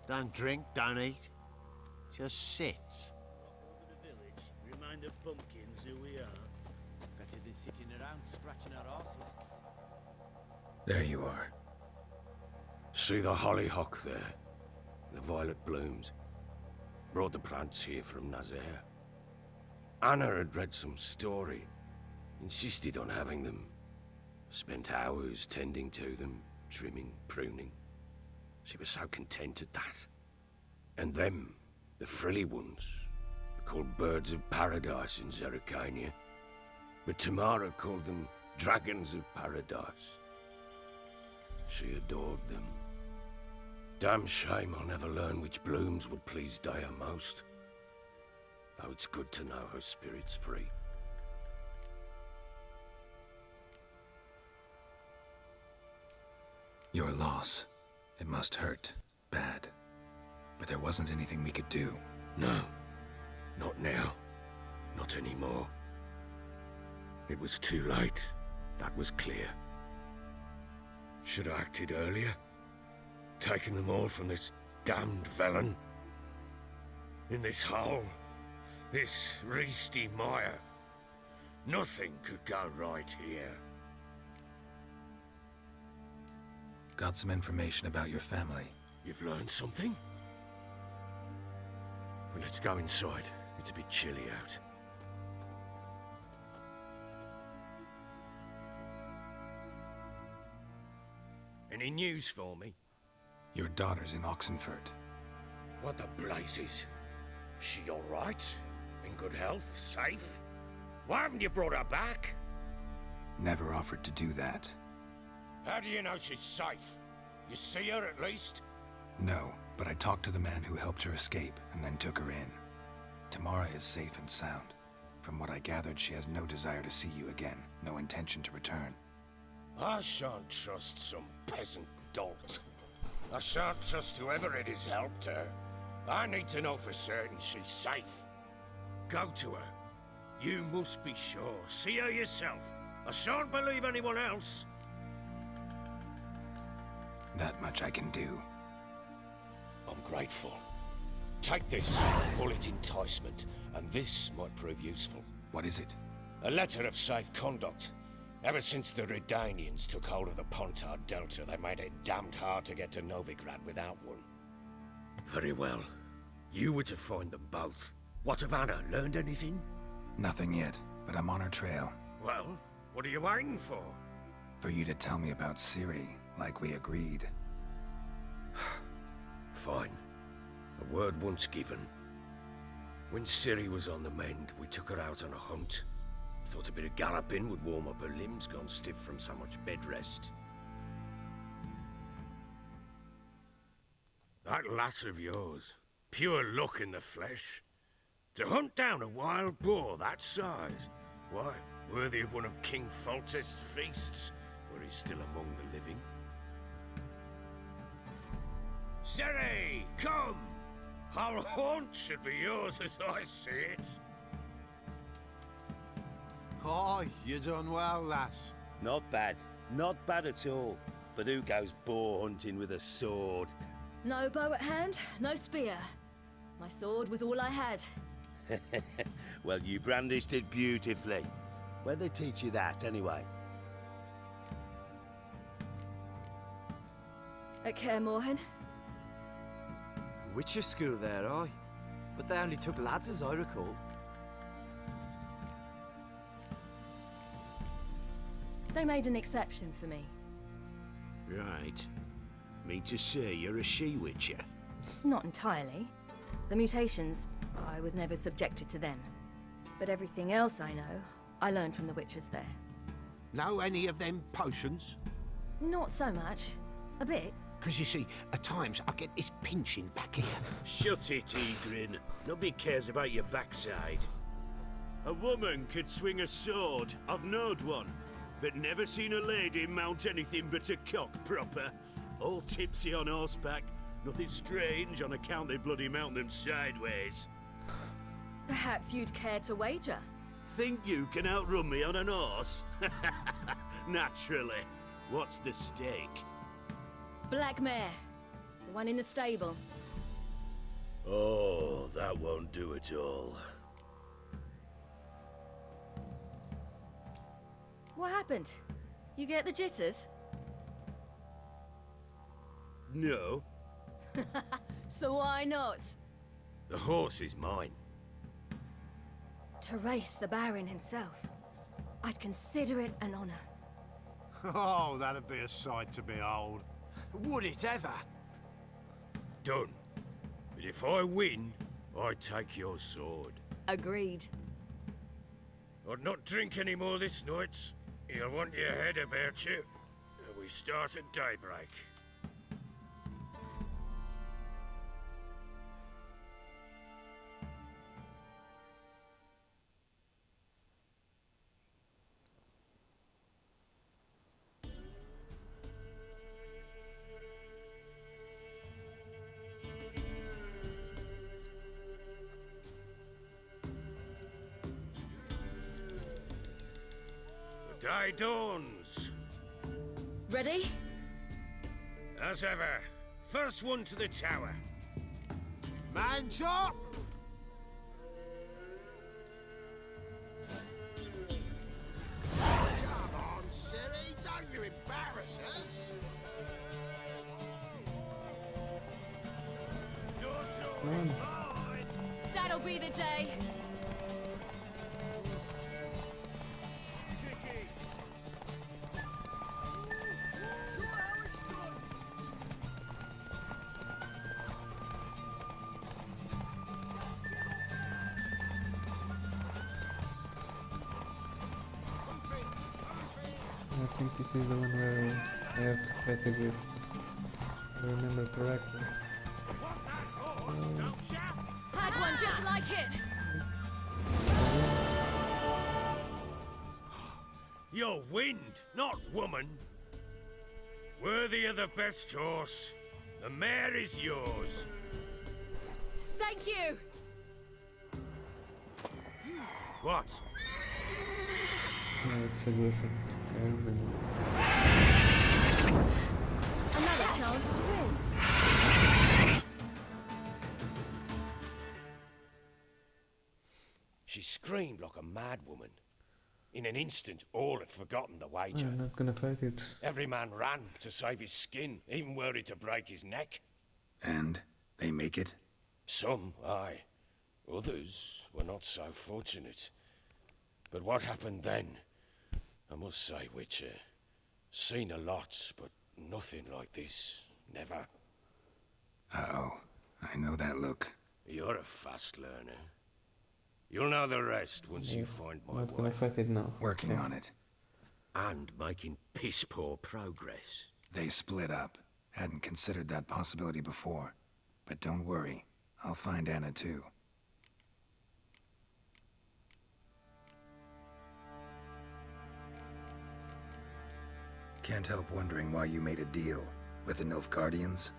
Don't drink, don't eat. Just sits. Over the village, remind the pumpkins who we are. Better than sitting around scratching our asses. There you are. See the hollyhock there? The violet blooms. Brought the plants here from Nazaire. Anna had read some story. Insisted on having them. Spent hours tending to them, trimming, pruning. She was so content at that. And them, the frilly ones, are called birds of paradise in Zerrikania. But Tamara called them dragons of paradise. She adored them. Damn shame I'll never learn which blooms would please Daya most. Though it's good to know her spirit's free. Your loss. It must hurt. Bad. But there wasn't anything we could do. No. Not now. Not anymore. It was too late. That was clear. Should have acted earlier. Taken them all from this damned felon. In this hole. This Reesty mire. Nothing could go right here. Got some information about your family. You've learned something? Well, let's go inside. It's a bit chilly out. Any news for me? Your daughter's in Oxenfurt. What the blazes? She all right? In good health? Safe? Why haven't you brought her back? Never offered to do that. How do you know she's safe? You see her at least? No, but I talked to the man who helped her escape and then took her in. Tamara is safe and sound. From what I gathered, she has no desire to see you again, no intention to return. I shan't trust some peasant dolt. I shan't trust whoever it is helped her. I need to know for certain she's safe. Go to her. You must be sure. See her yourself. I shan't believe anyone else. That much I can do. I'm grateful. Take this, call it enticement, and this might prove useful. What is it? A letter of safe conduct. Ever since the Redanians took hold of the Pontard Delta, they made it damned hard to get to Novigrad without one. Very well. You were to find them both. What of Anna? Learned anything? Nothing yet, but I'm on her trail. Well, what are you waiting for? For you to tell me about Ciri, like we agreed. Fine. A word once given. When Ciri was on the mend, we took her out on a hunt. Thought a bit of galloping would warm up her limbs, gone stiff from so much bed rest. That lass of yours, pure luck in the flesh. To hunt down a wild boar that size, why, worthy of one of King Foltest's feasts, where he's still among the living. Ciri, come! Our haunt should be yours as I see it. Oh, you done well, lass. Not bad. Not bad at all. But who goes boar hunting with a sword? No bow at hand, no spear. My sword was all I had. Well, you brandished it beautifully. Where'd they teach you that, anyway? At Kaer Morhen. Witcher school there, aye. But they only took lads, as I recall. They made an exception for me. Right. Mean to say you're a she-witcher? Not entirely. The mutations, I was never subjected to them. But everything else I know, I learned from the witches there. Know any of them potions? Not so much. A bit. Because you see, at times I get this pinching back here. Shut it, Egrin. Nobody cares about your backside. A woman could swing a sword. I've knowed one. But never seen a lady mount anything but a cock proper. All tipsy on horseback. Nothing strange on account they bloody mount them sideways. Perhaps you'd care to wager? Think you can outrun me on an horse? Naturally. What's the stake? Black mare. The one in the stable. Oh, that won't do it all. What happened? You get the jitters? No. So why not? The horse is mine. To race the Baron himself. I'd consider it an honor. Oh, that'd be a sight to behold. Would it ever? Done. But if I win, I take your sword. Agreed. I'd not drink any more this night. You'll want your head about you. We start at daybreak. The day dawns. Ready? As ever, first one to the tower. Man's up! Come on, Ciri, don't you embarrass us! That'll be the day. I think this is the one where I have to fight it with. If I remember correctly. Had one just like it. You're wind, not woman. Worthy of the best horse. The mare is yours. Thank you. What? No, it's a griffin. I remember. Another chance to win. She screamed like a mad woman. In an instant, all had forgotten the wager. I'm not gonna fight it. Every man ran to save his skin, even worried to break his neck. And they make it? Some, aye. Others were not so fortunate. But what happened then? I must say, Witcher, seen a lot, but nothing like this. Never. Uh-oh. I know that look. You're a fast learner. You'll know the rest once you find my Not gonna wife. fight it now. Working Okay. on it. And making piss-poor progress. They split up. Hadn't considered that possibility before. But don't worry. I'll find Anna too. Can't help wondering why you made a deal with the Nilfgaardians.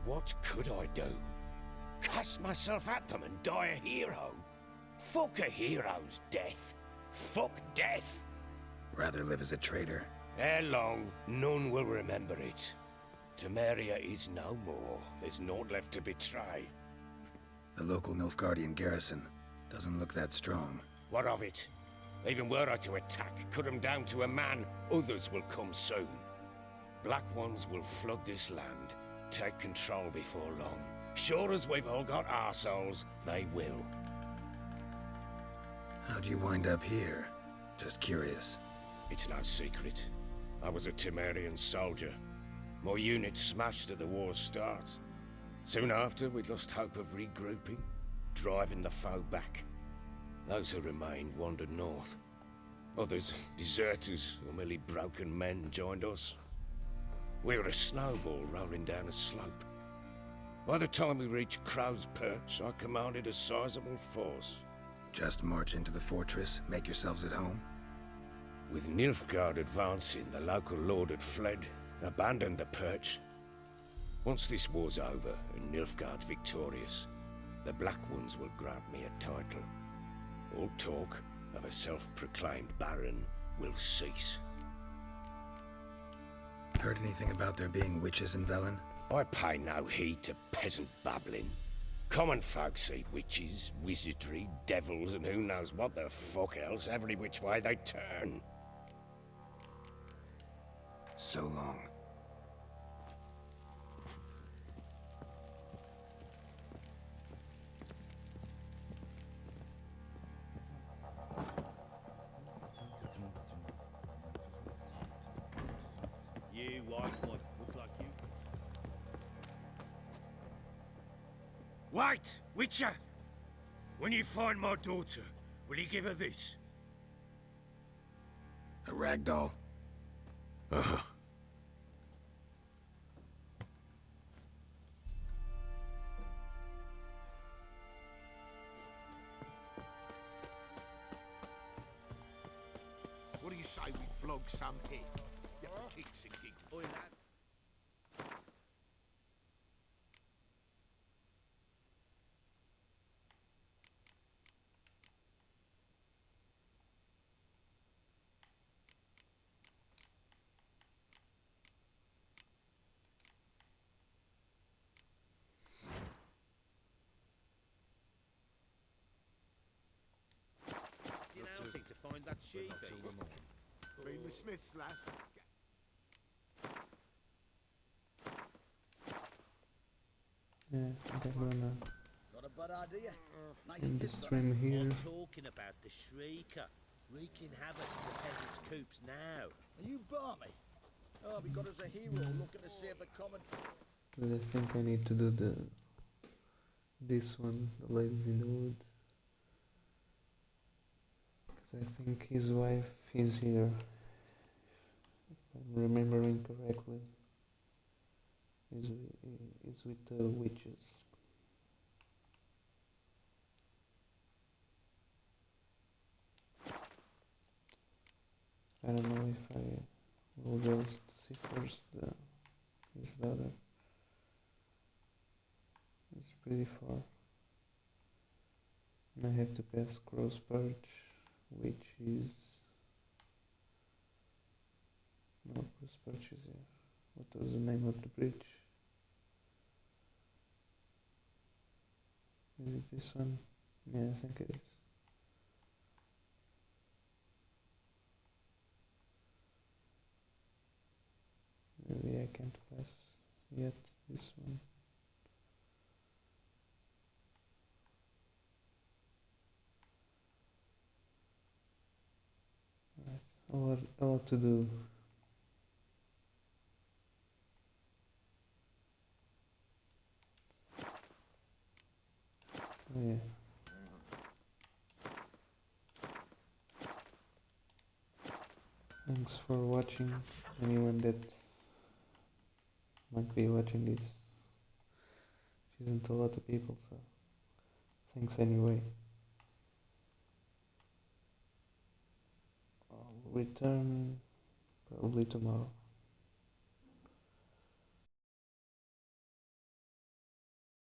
What could I do? Cast myself at them and die a hero? Fuck a hero's death. Fuck death. Rather live as a traitor. Ere long, none will remember it. Temeria is no more. There's naught left to betray. The local Nilfgaardian garrison doesn't look that strong. What of it? Even were I to attack, cut them down to a man, others will come soon. Black Ones will flood this land, take control before long. Sure as we've all got arseholes, they will. How'd you wind up here? Just curious. It's no secret. I was a Temerian soldier. My unit smashed at the war's start. Soon after, we lost hope of regrouping, driving the foe back. Those who remained wandered north. Others, deserters or merely broken men, joined us. We were a snowball rolling down a slope. By the time we reached Crow's Perch, I commanded a sizable force. Just march into the fortress, make yourselves at home? With Nilfgaard advancing, the local lord had fled, abandoned the Perch. Once this war's over and Nilfgaard's victorious, the Black Ones will grant me a title. All talk of a self-proclaimed baron will cease. Heard anything about there being witches in Velen? I pay no heed to peasant babbling. Common folk see witches, wizardry, devils, and who knows what the fuck else every which way they turn. So long. You white one, look like you. Wait, Witcher! When you find my daughter, will you give her this? A ragdoll? Uh-huh. What do you say we flog some pig? Yeah, for kicks and giggles. Oi, lad. You know, to find that sheep. Been the Smiths, lass. Yeah, I think I'm gonna Not a bad idea. Nice end the tip, stream here. Talking about the Shrieker, wreaking havoc in the peasants' coops now. Are you balmy? Oh, we got us a hero looking to save the common. But I think I need to do this one, the Ladies in the Wood. Because I think his wife is here. If I'm remembering correctly. Is with the witches. I don't know if I will go see first his daughter. It's pretty far. And I have to pass Crow's Perch, which is... No, Crow's Perch is here. What was the name of the bridge? Is it this one? Yeah, I think it is. Maybe I can't pass yet this one. Right, a lot to do. So yeah. thanks for watching. Anyone that might be watching this, which isn't a lot of people, so thanks anyway. I'll return probably tomorrow.